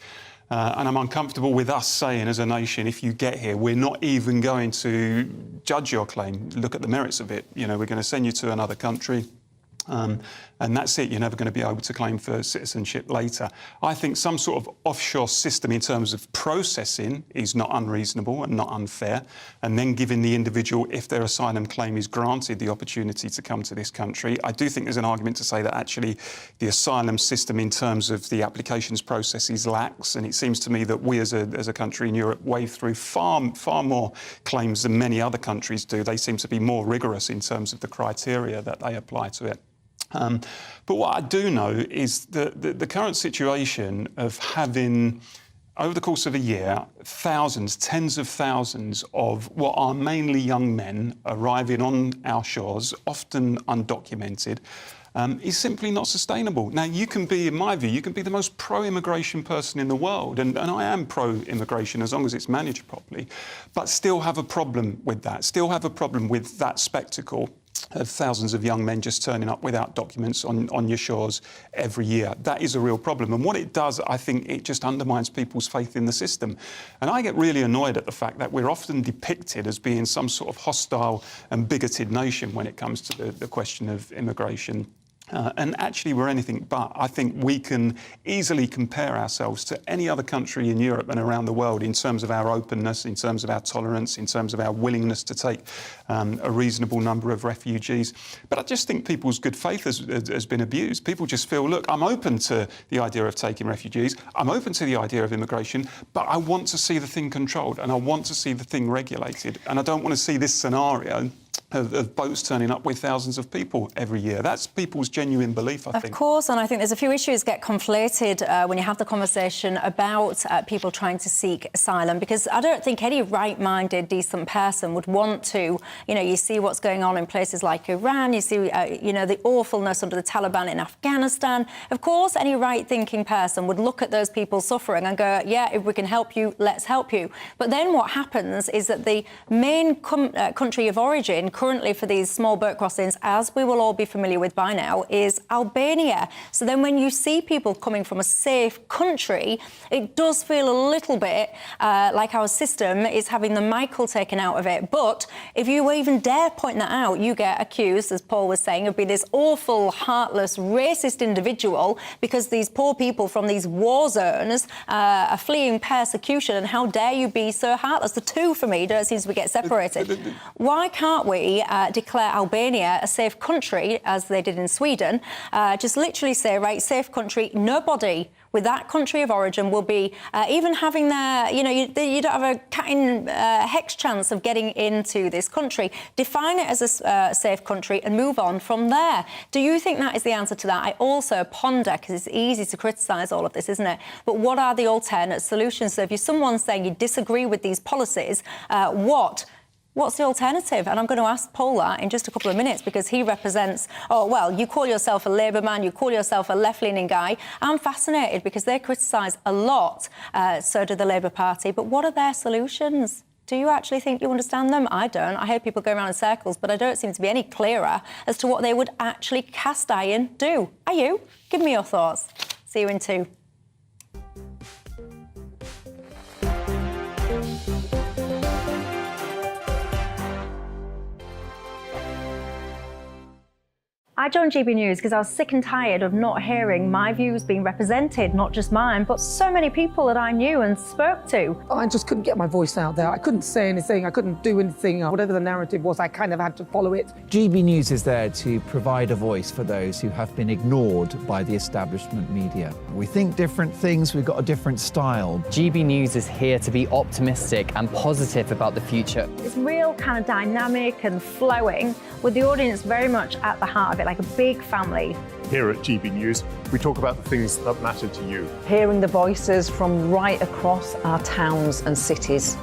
S19: And I'm uncomfortable with us saying as a nation, if you get here, we're not even going to judge your claim, look at the merits of it. You know, we're going to send you to another country. And that's it. You're never going to be able to claim for citizenship later. I think some sort of offshore system in terms of processing is not unreasonable and not unfair. And then giving the individual, if their asylum claim is granted, the opportunity to come to this country. I do think there's an argument to say that actually the asylum system in terms of the applications process is lax. And it seems to me that we as a country in Europe wade through far more claims than many other countries do. They seem to be more rigorous in terms of the criteria that they apply to it. But what I do know is that the current situation of having, over the course of a year, thousands, tens of thousands of what are mainly young men arriving on our shores, often undocumented, is simply not sustainable. Now, you can be, in my view, you can be the most pro-immigration person in the world, and I am pro-immigration as long as it's managed properly, but still have a problem with that, still have a problem with that spectacle of thousands of young men just turning up without documents on your shores every year. That is a real problem. And what it does, I think, it just undermines people's faith in the system. And I get really annoyed at the fact that we're often depicted as being some sort of hostile and bigoted nation when it comes to the question of immigration. And actually we're anything but. I think we can easily compare ourselves to any other country in Europe and around the world in terms of our openness, in terms of our tolerance, in terms of our willingness to take a reasonable number of refugees. But I just think people's good faith has been abused. People just feel, look, I'm open to the idea of taking refugees, I'm open to the idea of immigration, but I want to see the thing controlled and I want to see the thing regulated. And I don't want to see this scenario of boats turning up with thousands of people every year. That's people's genuine belief, I think.
S1: Of course, and I think there's a few issues get conflated when you have the conversation about people trying to seek asylum, because I don't think any right-minded, decent person would want to, you know, you see what's going on in places like Iran, you see, you know, the awfulness under the Taliban in Afghanistan. Of course, any right-thinking person would look at those people suffering and go, yeah, if we can help you, let's help you. But then what happens is that the main country of origin currently for these small boat crossings, as we will all be familiar with by now, is Albania. So then when you see people coming from a safe country, it does feel a little bit like our system is having the Michael taken out of it. But if you even dare point that out, you get accused, as Paul was saying, of being this awful, heartless, racist individual because these poor people from these war zones are fleeing persecution, and how dare you be so heartless? The two, for me, don't seem to get separated. Why can't we declare Albania a safe country, as they did in Sweden? Just literally say, right, safe country, nobody with that country of origin will be even having their, you don't have a cat in hex chance of getting into this country. Define it as a safe country and move on from there. Do you think that is the answer to that? I also ponder, because it's easy to criticise all of this, isn't it? But what are the alternate solutions? So if you're someone saying you disagree with these policies, What's the alternative? And I'm going to ask Paul that in just a couple of minutes, because he represents, you call yourself a Labour man, you call yourself a left-leaning guy. I'm fascinated because they criticise a lot, so do the Labour Party. But what are their solutions? Do you actually think you understand them? I don't. I hear people go around in circles, but I don't seem to be any clearer as to what they would actually cast iron do. Are you? Give me your thoughts. See you in 2. I joined GB News because I was sick and tired of not hearing my views being represented, not just mine, but so many people that I knew and spoke to.
S9: I just couldn't get my voice out there. I couldn't say anything. I couldn't do anything. Whatever the narrative was, I kind of had to follow it.
S6: GB News is there to provide a voice for those who have been ignored by the establishment media. We think different things, we've got a different style.
S17: GB News is here to be optimistic and positive about the future.
S1: It's real kind of dynamic and flowing, with the audience very much at the heart of it, like a big family.
S10: Here at GB News, we talk about the things that matter to you.
S14: Hearing the voices from right across our towns and cities,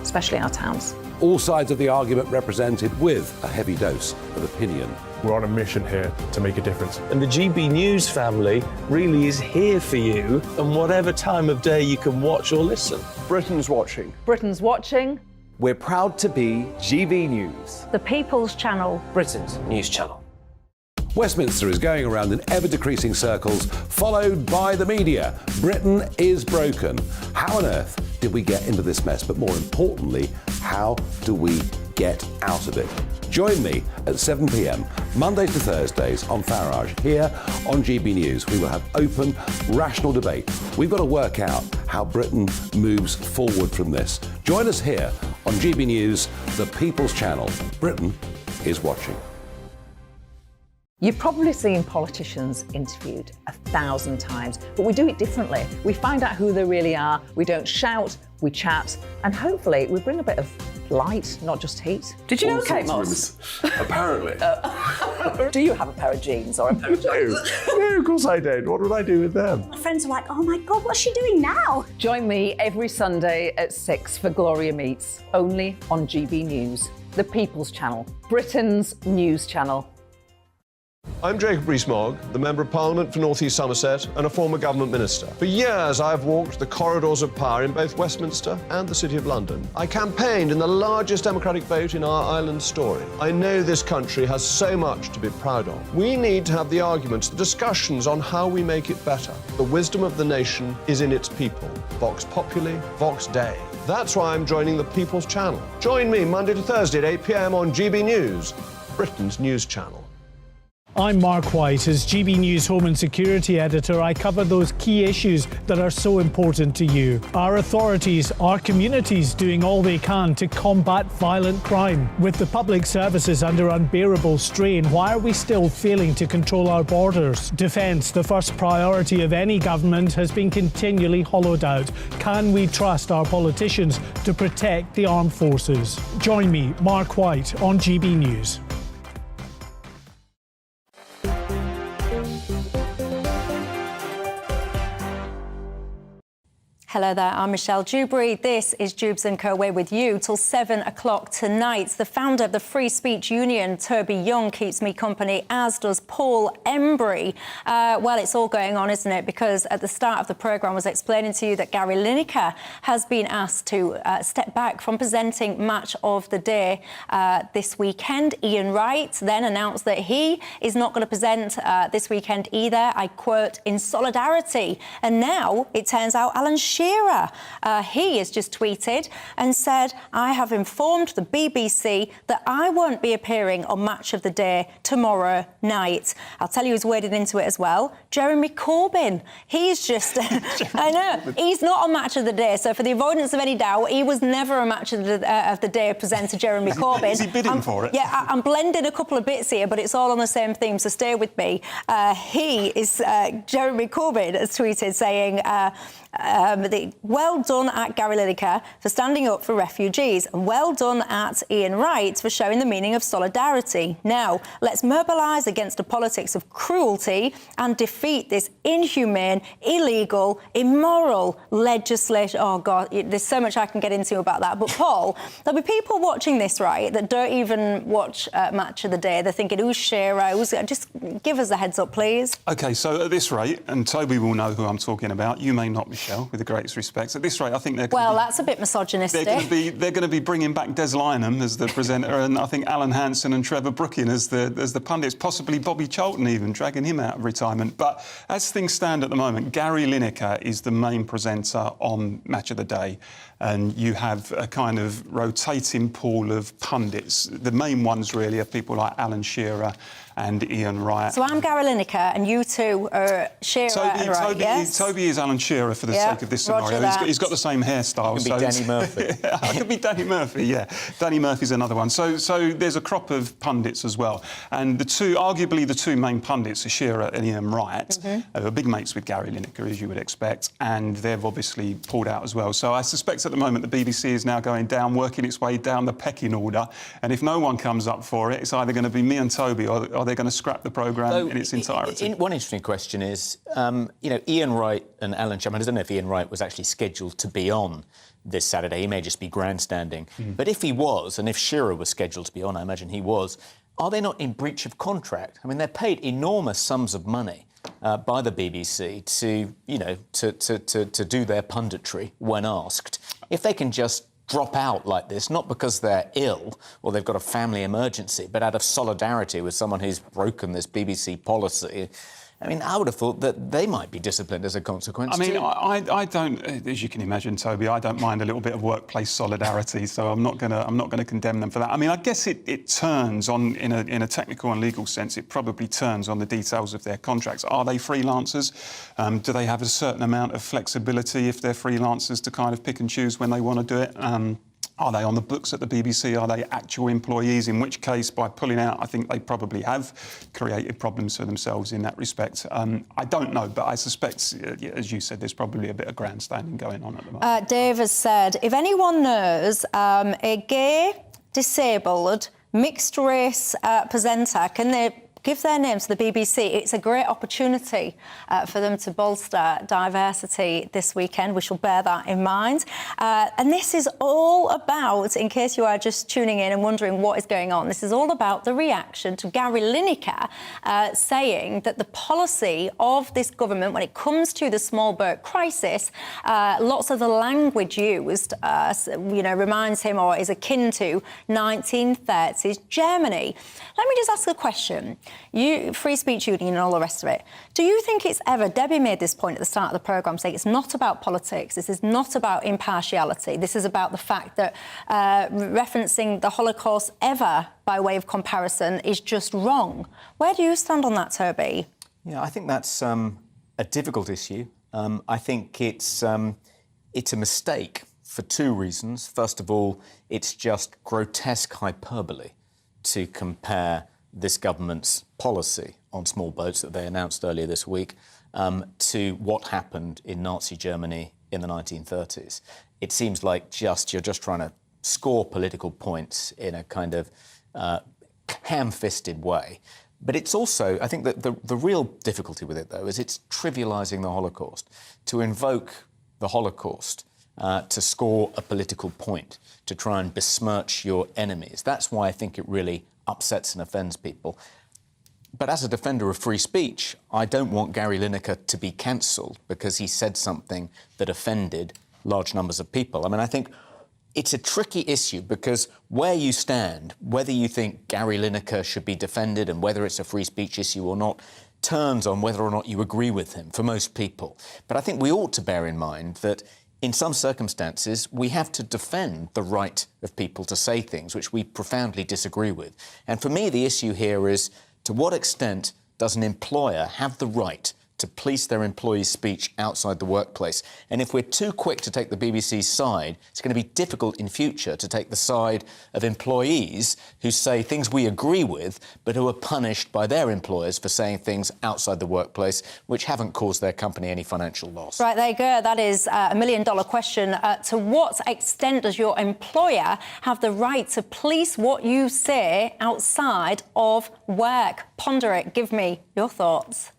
S14: especially our towns.
S13: All sides of the argument represented with a heavy dose of opinion.
S10: We're on a mission here to make a difference.
S8: And the GB News family really is here for you, and whatever time of day you can watch or listen.
S10: Britain's watching.
S14: Britain's watching.
S7: We're proud to be GB News.
S1: The People's Channel.
S22: Britain's news channel.
S13: Westminster is going around in ever-decreasing circles, followed by the media. Britain is broken. How on earth did we get into this mess? But more importantly, how do we get out of it? Join me at 7 p.m, Mondays to Thursdays on Farage, here on GB News. We will have open, rational debate. We've got to work out how Britain moves forward from this. Join us here on GB News, the People's Channel. Britain is watching.
S14: You've probably seen politicians interviewed 1,000 times, but we do it differently. We find out who they really are, we don't shout, we chat, and hopefully we bring a bit of light, not just heat. Did you know Kate Moss?
S10: Apparently.
S14: Do you have a pair of jeans or a pair of jeans?
S10: No, of course I don't. What would I do with them?
S18: My friends are like, oh my God, what's she doing now?
S14: Join me every Sunday at 6 for Gloria Meets, only on GB News, the People's Channel, Britain's news channel.
S10: I'm Jacob Rees-Mogg, the Member of Parliament for North East Somerset and a former government minister. For years, I've walked the corridors of power in both Westminster and the City of London. I campaigned in the largest democratic vote in our island story. I know this country has so much to be proud of. We need to have the arguments, the discussions on how we make it better. The wisdom of the nation is in its people. Vox Populi, Vox Dei. That's why I'm joining the People's Channel. Join me Monday to Thursday at 8 p.m. on GB News, Britain's news channel.
S4: I'm Mark White. As GB News Home and Security Editor, I cover those key issues that are so important to you. Our authorities, our communities doing all they can to combat violent crime. With the public services under unbearable strain, why are we still failing to control our borders? Defence, the first priority of any government, has been continually hollowed out. Can we trust our politicians to protect the armed forces? Join me, Mark White, on GB News.
S1: Hello there, I'm Michelle Dewbs. This is Dewbs & Co. We're with you till 7 o'clock tonight. The founder of the Free Speech Union, Toby Young, keeps me company, as does Paul Embry. Well, it's all going on, isn't it? Because at the start of the programme I was explaining to you that Gary Lineker has been asked to step back from presenting Match of the Day this weekend. Ian Wright then announced that he is not going to present this weekend either, I quote, in solidarity. And now it turns out Alan Shearer, he has just tweeted and said, I have informed the BBC that I won't be appearing on Match of the Day tomorrow night. I'll tell you who's waded into it as well. Jeremy Corbyn. He's just, I know, he's not on Match of the Day. So for the avoidance of any doubt, he was never a Match of the Day presenter, Jeremy Corbyn.
S19: Is he bidding for it?
S1: Yeah, I'm blending a couple of bits here, but it's all on the same theme, so stay with me. Jeremy Corbyn has tweeted saying, well done at Gary Lineker for standing up for refugees, and well done at Ian Wright for showing the meaning of solidarity. Now, let's mobilise against a politics of cruelty and defeat this inhumane, illegal, immoral legislation. Oh, God, there's so much I can get into about that. But, Paul, there'll be people watching this, right, that don't even watch Match of the Day. They're thinking, who's Shearer? Just give us a heads up, please.
S19: OK, so at this rate, and Toby will know who I'm talking about, you may not, Michelle, with the greatest respect. At this rate, I think they're
S1: well, that's a bit misogynistic.
S19: They're going to be bringing back Des Lynam as the presenter, and I think Alan Hansen and Trevor Brooking as the pundits, possibly Bobby Charlton even, dragging him out of retirement. But as things stand at the moment, Gary Lineker is the main presenter on Match of the Day, and you have a kind of rotating pool of pundits. The main ones really are people like Alan Shearer and Ian Wright.
S1: So I'm Gary Lineker and you two are Shearer and Wright, yes?
S19: Toby is Alan Shearer for the sake of this scenario. He's got the same hairstyle.
S2: Could be Danny Murphy.
S19: I could be Danny Murphy, yeah. Danny Murphy's another one. So there's a crop of pundits as well. And arguably the two main pundits are Shearer and Ian Wright, who are big mates with Gary Lineker, as you would expect, and they've obviously pulled out as well. So I suspect at the moment the BBC is now going down, working its way down the pecking order, and if no one comes up for it, it's either going to be me and Toby or they're going to scrap the programme in its entirety.
S2: One interesting question is, Ian Wright and Alan Shearer, I don't know if Ian Wright was actually scheduled to be on this Saturday. He may just be grandstanding. But if he was, and if Shearer was scheduled to be on, I imagine he was, are they not in breach of contract? I mean, they're paid enormous sums of money by the BBC to do their punditry when asked. If they can just drop out like this, not because they're ill or they've got a family emergency, but out of solidarity with someone who's broken this BBC policy, I mean, I would have thought that they might be disciplined as a consequence.
S19: I mean,
S2: too.
S19: I don't, as you can imagine, Toby, I don't mind a little bit of workplace solidarity, so I'm not going to condemn them for that. I mean, I guess it turns on, in a technical and legal sense, it probably turns on the details of their contracts. Are they freelancers? Do they have a certain amount of flexibility if they're freelancers to kind of pick and choose when they want to do it? Are they on the books at the BBC? Are they actual employees? In which case, by pulling out, I think they probably have created problems for themselves in that respect. I don't know, but I suspect, as you said, there's probably a bit of grandstanding going on at the moment.
S1: Dave has said, if anyone knows a gay, disabled, mixed-race presenter, can they give their names to the BBC? It's a great opportunity for them to bolster diversity this weekend. We shall bear that in mind. And this is all about, in case you are just tuning in and wondering what is going on, this is all about the reaction to Gary Lineker saying that the policy of this government when it comes to the small boat crisis, lots of the language used, reminds him or is akin to 1930s Germany. Let me just ask a question. You, Free Speech Union and all the rest of it, do you think it's ever... Debbie made this point at the start of the programme, saying it's not about politics, this is not about impartiality, this is about the fact that referencing the Holocaust ever by way of comparison is just wrong. Where do you stand on that, Toby?
S2: Yeah, I think that's a difficult issue. I think it's a mistake for two reasons. First of all, it's just grotesque hyperbole to compare this government's policy on small boats that they announced earlier this week to what happened in Nazi Germany in the 1930s. It seems like you're just trying to score political points in a kind of ham-fisted way. But it's also, I think that the real difficulty with it, though, is it's trivialising the Holocaust. To invoke the Holocaust to score a political point, to try and besmirch your enemies. That's why I think it really upsets and offends people. But as a defender of free speech, I don't want Gary Lineker to be cancelled because he said something that offended large numbers of people. I mean, I think it's a tricky issue because where you stand, whether you think Gary Lineker should be defended and whether it's a free speech issue or not, turns on whether or not you agree with him for most people. But I think we ought to bear in mind that in some circumstances, we have to defend the right of people to say things which we profoundly disagree with. And for me, the issue here is, to what extent does an employer have the right to police their employees' speech outside the workplace? And if we're too quick to take the BBC's side, it's going to be difficult in future to take the side of employees who say things we agree with, but who are punished by their employers for saying things outside the workplace which haven't caused their company any financial loss.
S1: Right, there you go. That is a million-dollar question. To what extent does your employer have the right to police what you say outside of work? Ponder it. Give me your thoughts.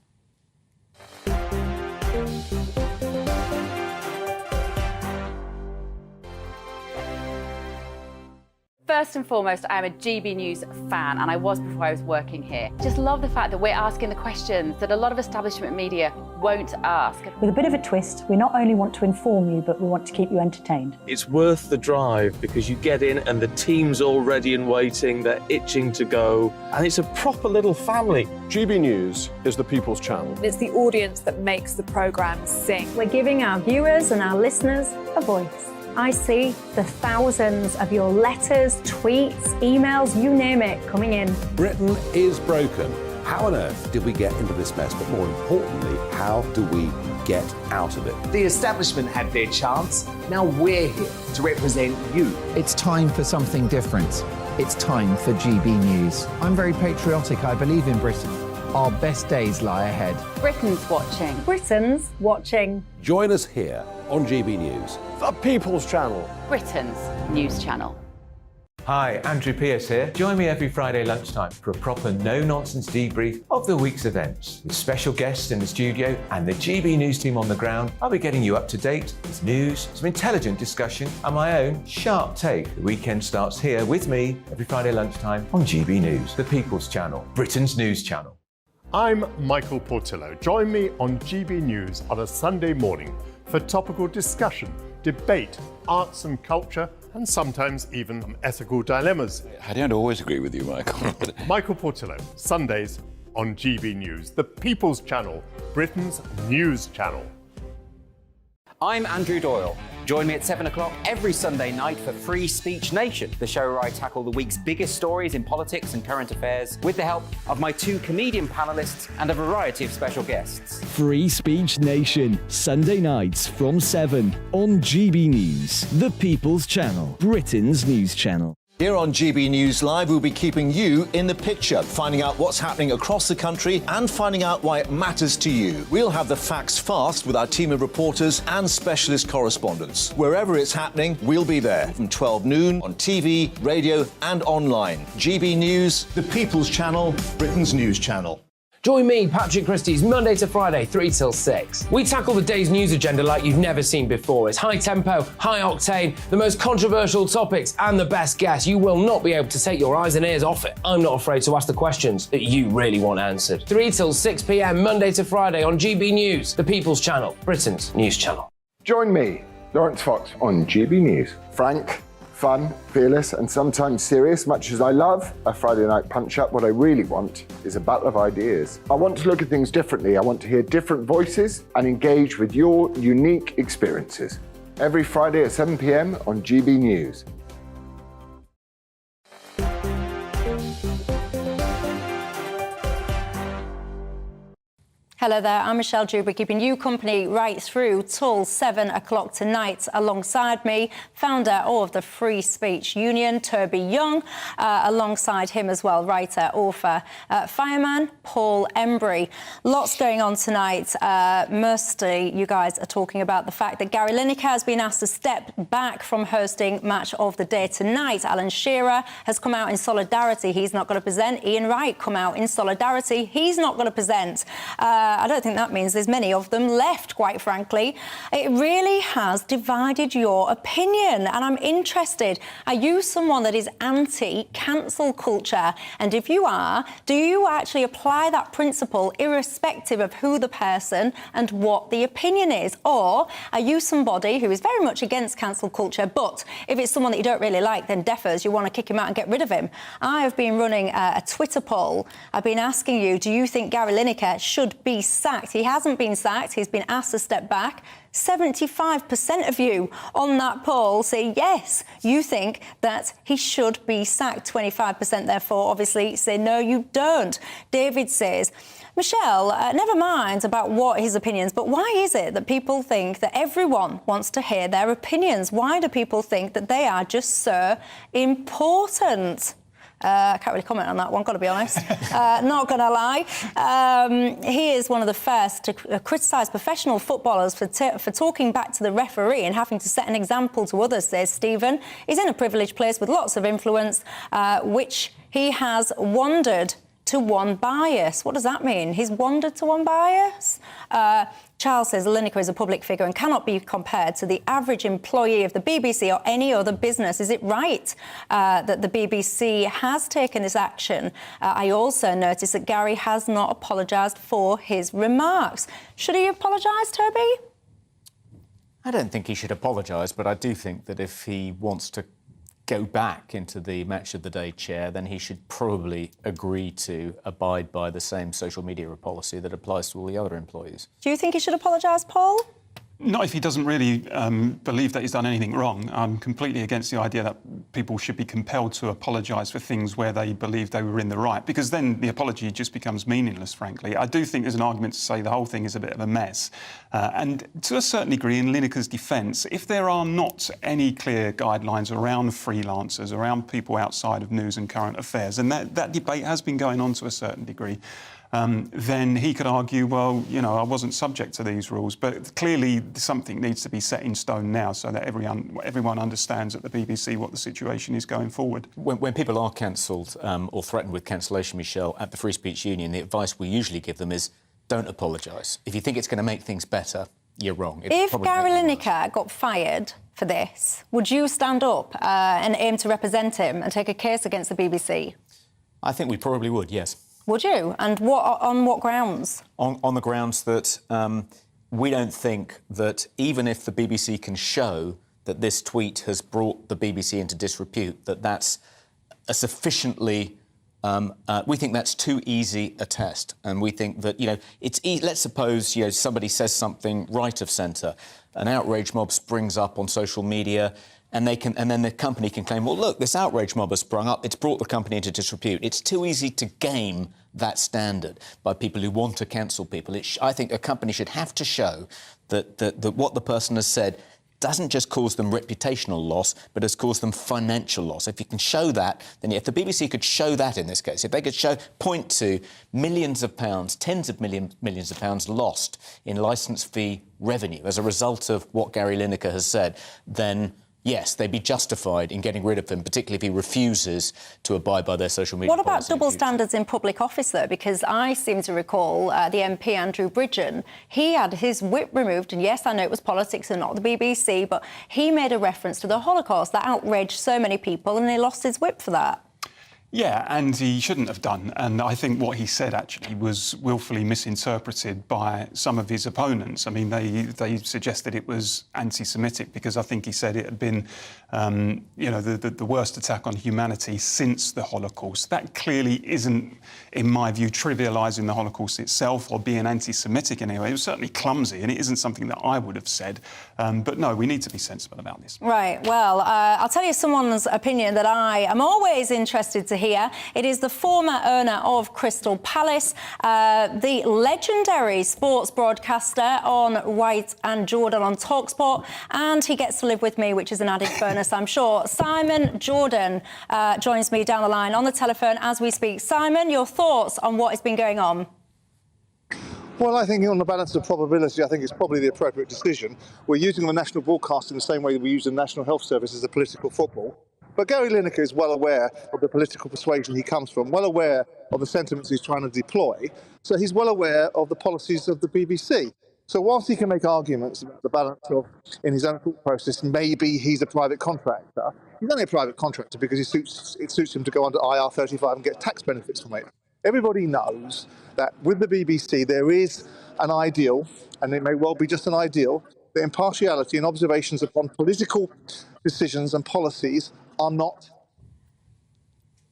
S16: First and foremost, I am a GB News fan, and I was before I was working here. Just love the fact that we're asking the questions that a lot of establishment media won't ask.
S15: With a bit of a twist, we not only want to inform you, but we want to keep you entertained.
S8: It's worth the drive because you get in and the team's all ready and waiting, they're itching to go, and it's a proper little family.
S10: GB News is the People's Channel.
S11: It's the audience that makes the programme sing.
S15: We're giving our viewers and our listeners a voice. I see the thousands of your letters, tweets, emails, you name it, coming in.
S13: Britain is broken. How on earth did we get into this mess? But more importantly, how do we get out of it?
S12: The establishment had their chance. Now we're here to represent you.
S6: It's time for something different. It's time for GB News. I'm very patriotic. I believe in Britain. Our best days lie ahead.
S16: Britain's watching.
S15: Britain's watching.
S13: Join us here on GB News.
S10: The People's Channel.
S16: Britain's news channel.
S7: Hi, Andrew Pierce here. Join me every Friday lunchtime for a proper no-nonsense debrief of the week's events. With special guests in the studio and the GB News team on the ground, I'll be getting you up to date with news, some intelligent discussion, and my own sharp take. The weekend starts here with me every Friday lunchtime on GB News, the People's Channel, Britain's news channel.
S20: I'm Michael Portillo. Join me on GB News on a Sunday morning for topical discussion, debate, arts and culture, and sometimes even ethical dilemmas.
S23: I don't always agree with you, Michael.
S20: Michael Portillo, Sundays on GB News, the People's Channel, Britain's news channel.
S24: I'm Andrew Doyle. Join me at 7 o'clock every Sunday night for Free Speech Nation, the show where I tackle the week's biggest stories in politics and current affairs with the help of my two comedian panellists and a variety of special guests.
S25: Free Speech Nation, Sunday nights from 7 on GB News, the People's Channel, Britain's news channel.
S26: Here on GB News Live, we'll be keeping you in the picture, finding out what's happening across the country and finding out why it matters to you. We'll have the facts fast with our team of reporters and specialist correspondents. Wherever it's happening, we'll be there from 12 noon on TV, radio and online. GB News, the People's Channel, Britain's news channel.
S27: Join me, Patrick Christie's, Monday to Friday, 3 till 6. We tackle the day's news agenda like you've never seen before. It's high tempo, high octane, the most controversial topics, and the best guests. You will not be able to take your eyes and ears off it. I'm not afraid to ask the questions that you really want answered. 3 till 6 p.m, Monday to Friday on GB News, the People's Channel, Britain's news channel.
S28: Join me, Lawrence Fox, on GB News. Frank, fun, fearless, and sometimes serious. Much as I love a Friday night punch-up, what I really want is a battle of ideas. I want to look at things differently. I want to hear different voices and engage with your unique experiences. Every Friday at 7 p.m. on GB News.
S1: Hello there, I'm Michelle Dewbs, keeping you company right through till 7 o'clock tonight. Alongside me, founder of the Free Speech Union, Toby Young. Alongside him as well, writer, author, fireman, Paul Embry. Lots going on tonight. Mostly, you guys are talking about the fact that Gary Lineker has been asked to step back from hosting Match of the Day tonight. Alan Shearer has come out in solidarity. He's not going to present. Ian Wright come out in solidarity. He's not going to present. I don't think that means there's many of them left, quite frankly. It really has divided your opinion, and I'm interested. Are you someone that is anti-cancel culture? And if you are, do you actually apply that principle irrespective of who the person and what the opinion is? Or are you somebody who is very much against cancel culture, but if it's someone that you don't really like, then defers, you want to kick him out and get rid of him? I have been running a Twitter poll. I've been asking you, do you think Gary Lineker should be sacked? He hasn't been sacked. He's been asked to step back. 75% of you on that poll say yes, you think that he should be sacked. 25% therefore obviously say no, you don't. David says, Michelle, never mind about what his opinions, but why is it that people think that everyone wants to hear their opinions? Why do people think that they are just so important? I can't really comment on that one, got to be honest. Not going to lie. He is one of the first to criticise professional footballers for talking back to the referee and having to set an example to others, says Stephen. He's in a privileged place with lots of influence, which he has wandered to one bias. What does that mean? He's wandered to one bias? Charles says Lineker is a public figure and cannot be compared to the average employee of the BBC or any other business. Is it right that the BBC has taken this action? I also noticed that Gary has not apologised for his remarks. Should he apologise, Toby?
S2: I don't think he should apologise, but I do think that if he wants to go back into the Match of the Day chair, then he should probably agree to abide by the same social media policy that applies to all the other employees.
S1: Do you think he should apologise, Paul?
S19: Not if he doesn't really believe that he's done anything wrong. I'm completely against the idea that people should be compelled to apologise for things where they believe they were in the right, because then the apology just becomes meaningless, frankly. I do think there's an argument to say the whole thing is a bit of a mess. And to a certain degree, in Lineker's defence, if there are not any clear guidelines around freelancers, around people outside of news and current affairs, and that debate has been going on to a certain degree, then he could argue, well, you know, I wasn't subject to these rules. But clearly something needs to be set in stone now so that everyone understands at the BBC what the situation is going forward.
S2: When people are cancelled or threatened with cancellation, Michelle, at the Free Speech Union, the advice we usually give them is don't apologise. If you think it's going to make things better, you're wrong.
S1: If Gary Lineker got fired for this, would you stand up and aim to represent him and take a case against the BBC?
S2: I think we probably would, yes.
S1: Would you? And on what grounds?
S2: On the grounds that we don't think that even if the BBC can show that this tweet has brought the BBC into disrepute, that that's a sufficiently... we think that's too easy a test. And we think that, you know, it's let's suppose, you know, somebody says something right of centre, an outrage mob springs up on social media, and then the company can claim, well, look, this outrage mob has sprung up, it's brought the company into disrepute. It's too easy to game that standard by people who want to cancel people. I think a company should have to show that what the person has said doesn't just cause them reputational loss, but has caused them financial loss. If you can show that, then if the BBC could show that in this case, if they could point to millions of pounds, tens of millions of pounds lost in licence fee revenue as a result of what Gary Lineker has said, then yes, they'd be justified in getting rid of him, particularly if he refuses to abide by their social media
S1: policy. What about double standards in public office, though? Because I seem to recall the MP, Andrew Bridgen, he had his whip removed, and yes, I know it was politics and not the BBC, but he made a reference to the Holocaust that outraged so many people, and he lost his whip for that.
S19: Yeah, and he shouldn't have done. And I think what he said actually was willfully misinterpreted by some of his opponents. I mean, they suggested it was anti-Semitic because I think he said it had been, you know, the worst attack on humanity since the Holocaust. That clearly isn't, in my view, trivialising the Holocaust itself or being anti-Semitic in any way. It was certainly clumsy, and it isn't something that I would have said. But no, we need to be sensible about this.
S1: Right. Well, I'll tell you someone's opinion that I am always interested to hear. It is the former owner of Crystal Palace, the legendary sports broadcaster on White and Jordan on TalkSport, and he gets to live with me, which is an added bonus, I'm sure. Simon Jordan joins me down the line on the telephone as we speak. Simon, your thoughts on what has been going on?
S3: Well, I think on the balance of probability, I think it's probably the appropriate decision. We're using the national broadcast in the same way that we use the National Health Service as a political football. But Gary Lineker is well aware of the political persuasion he comes from, well aware of the sentiments he's trying to deploy. So he's well aware of the policies of the BBC. So whilst he can make arguments about the balance of, in his own thought process, maybe he's a private contractor, he's only a private contractor because it suits him to go under IR35 and get tax benefits from it. Everybody knows that with the BBC there is an ideal, and it may well be just an ideal, that impartiality and observations upon political decisions and policies are not.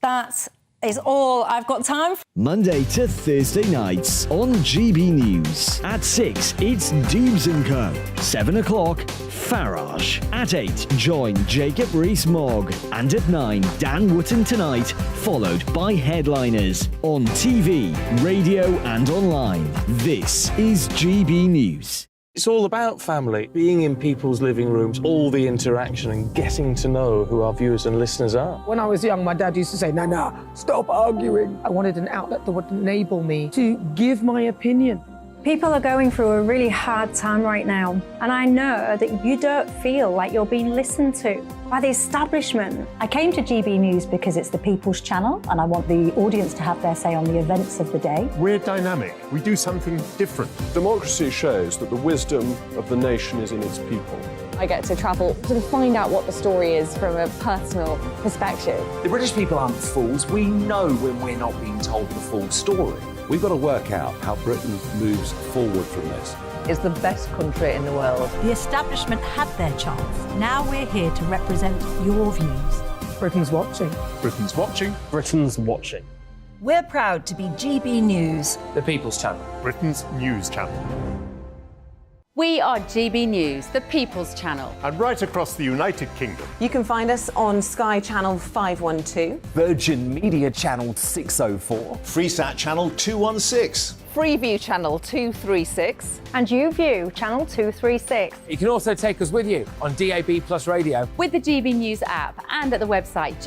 S1: That is all I've got time for.
S25: Monday to Thursday nights on GB News. At 6, it's Dewbs & Co. 7 o'clock, Farage. At 8, join Jacob Rees-Mogg. And at 9, Dan Wootton Tonight, followed by Headliners. On TV, radio and online. This is GB News.
S8: It's all about family, being in people's living rooms, all the interaction and getting to know who our viewers and listeners are.
S4: When I was young, my dad used to say, Nana, stop arguing. I wanted an outlet that would enable me to give my opinion.
S15: People are going through a really hard time right now, and I know that you don't feel like you're being listened to by the establishment. I came to GB News because it's the People's Channel, and I want the audience to have their say on the events of the day.
S20: We're dynamic. We do something different.
S10: Democracy shows that the wisdom of the nation is in its people.
S11: I get to travel to find out what the story is from a personal perspective.
S12: The British people aren't fools. We know when we're not being told the full story.
S13: We've got to work out how Britain moves forward from this.
S5: Is the best country in the world.
S9: The establishment had their chance. Now we're here to represent your views.
S4: Britain's watching.
S20: Britain's watching.
S8: Britain's watching.
S9: We're proud to be GB News.
S27: The People's Channel.
S20: Britain's news channel.
S16: We are GB News, the People's Channel.
S20: And right across the United Kingdom.
S5: You can find us on Sky Channel 512,
S12: Virgin Media Channel 604,
S26: Freesat Channel 216.
S5: Freeview Channel 236,
S15: And YouView Channel 236.
S27: You can also take us with you on DAB+ radio.
S16: With the GB News app and at the website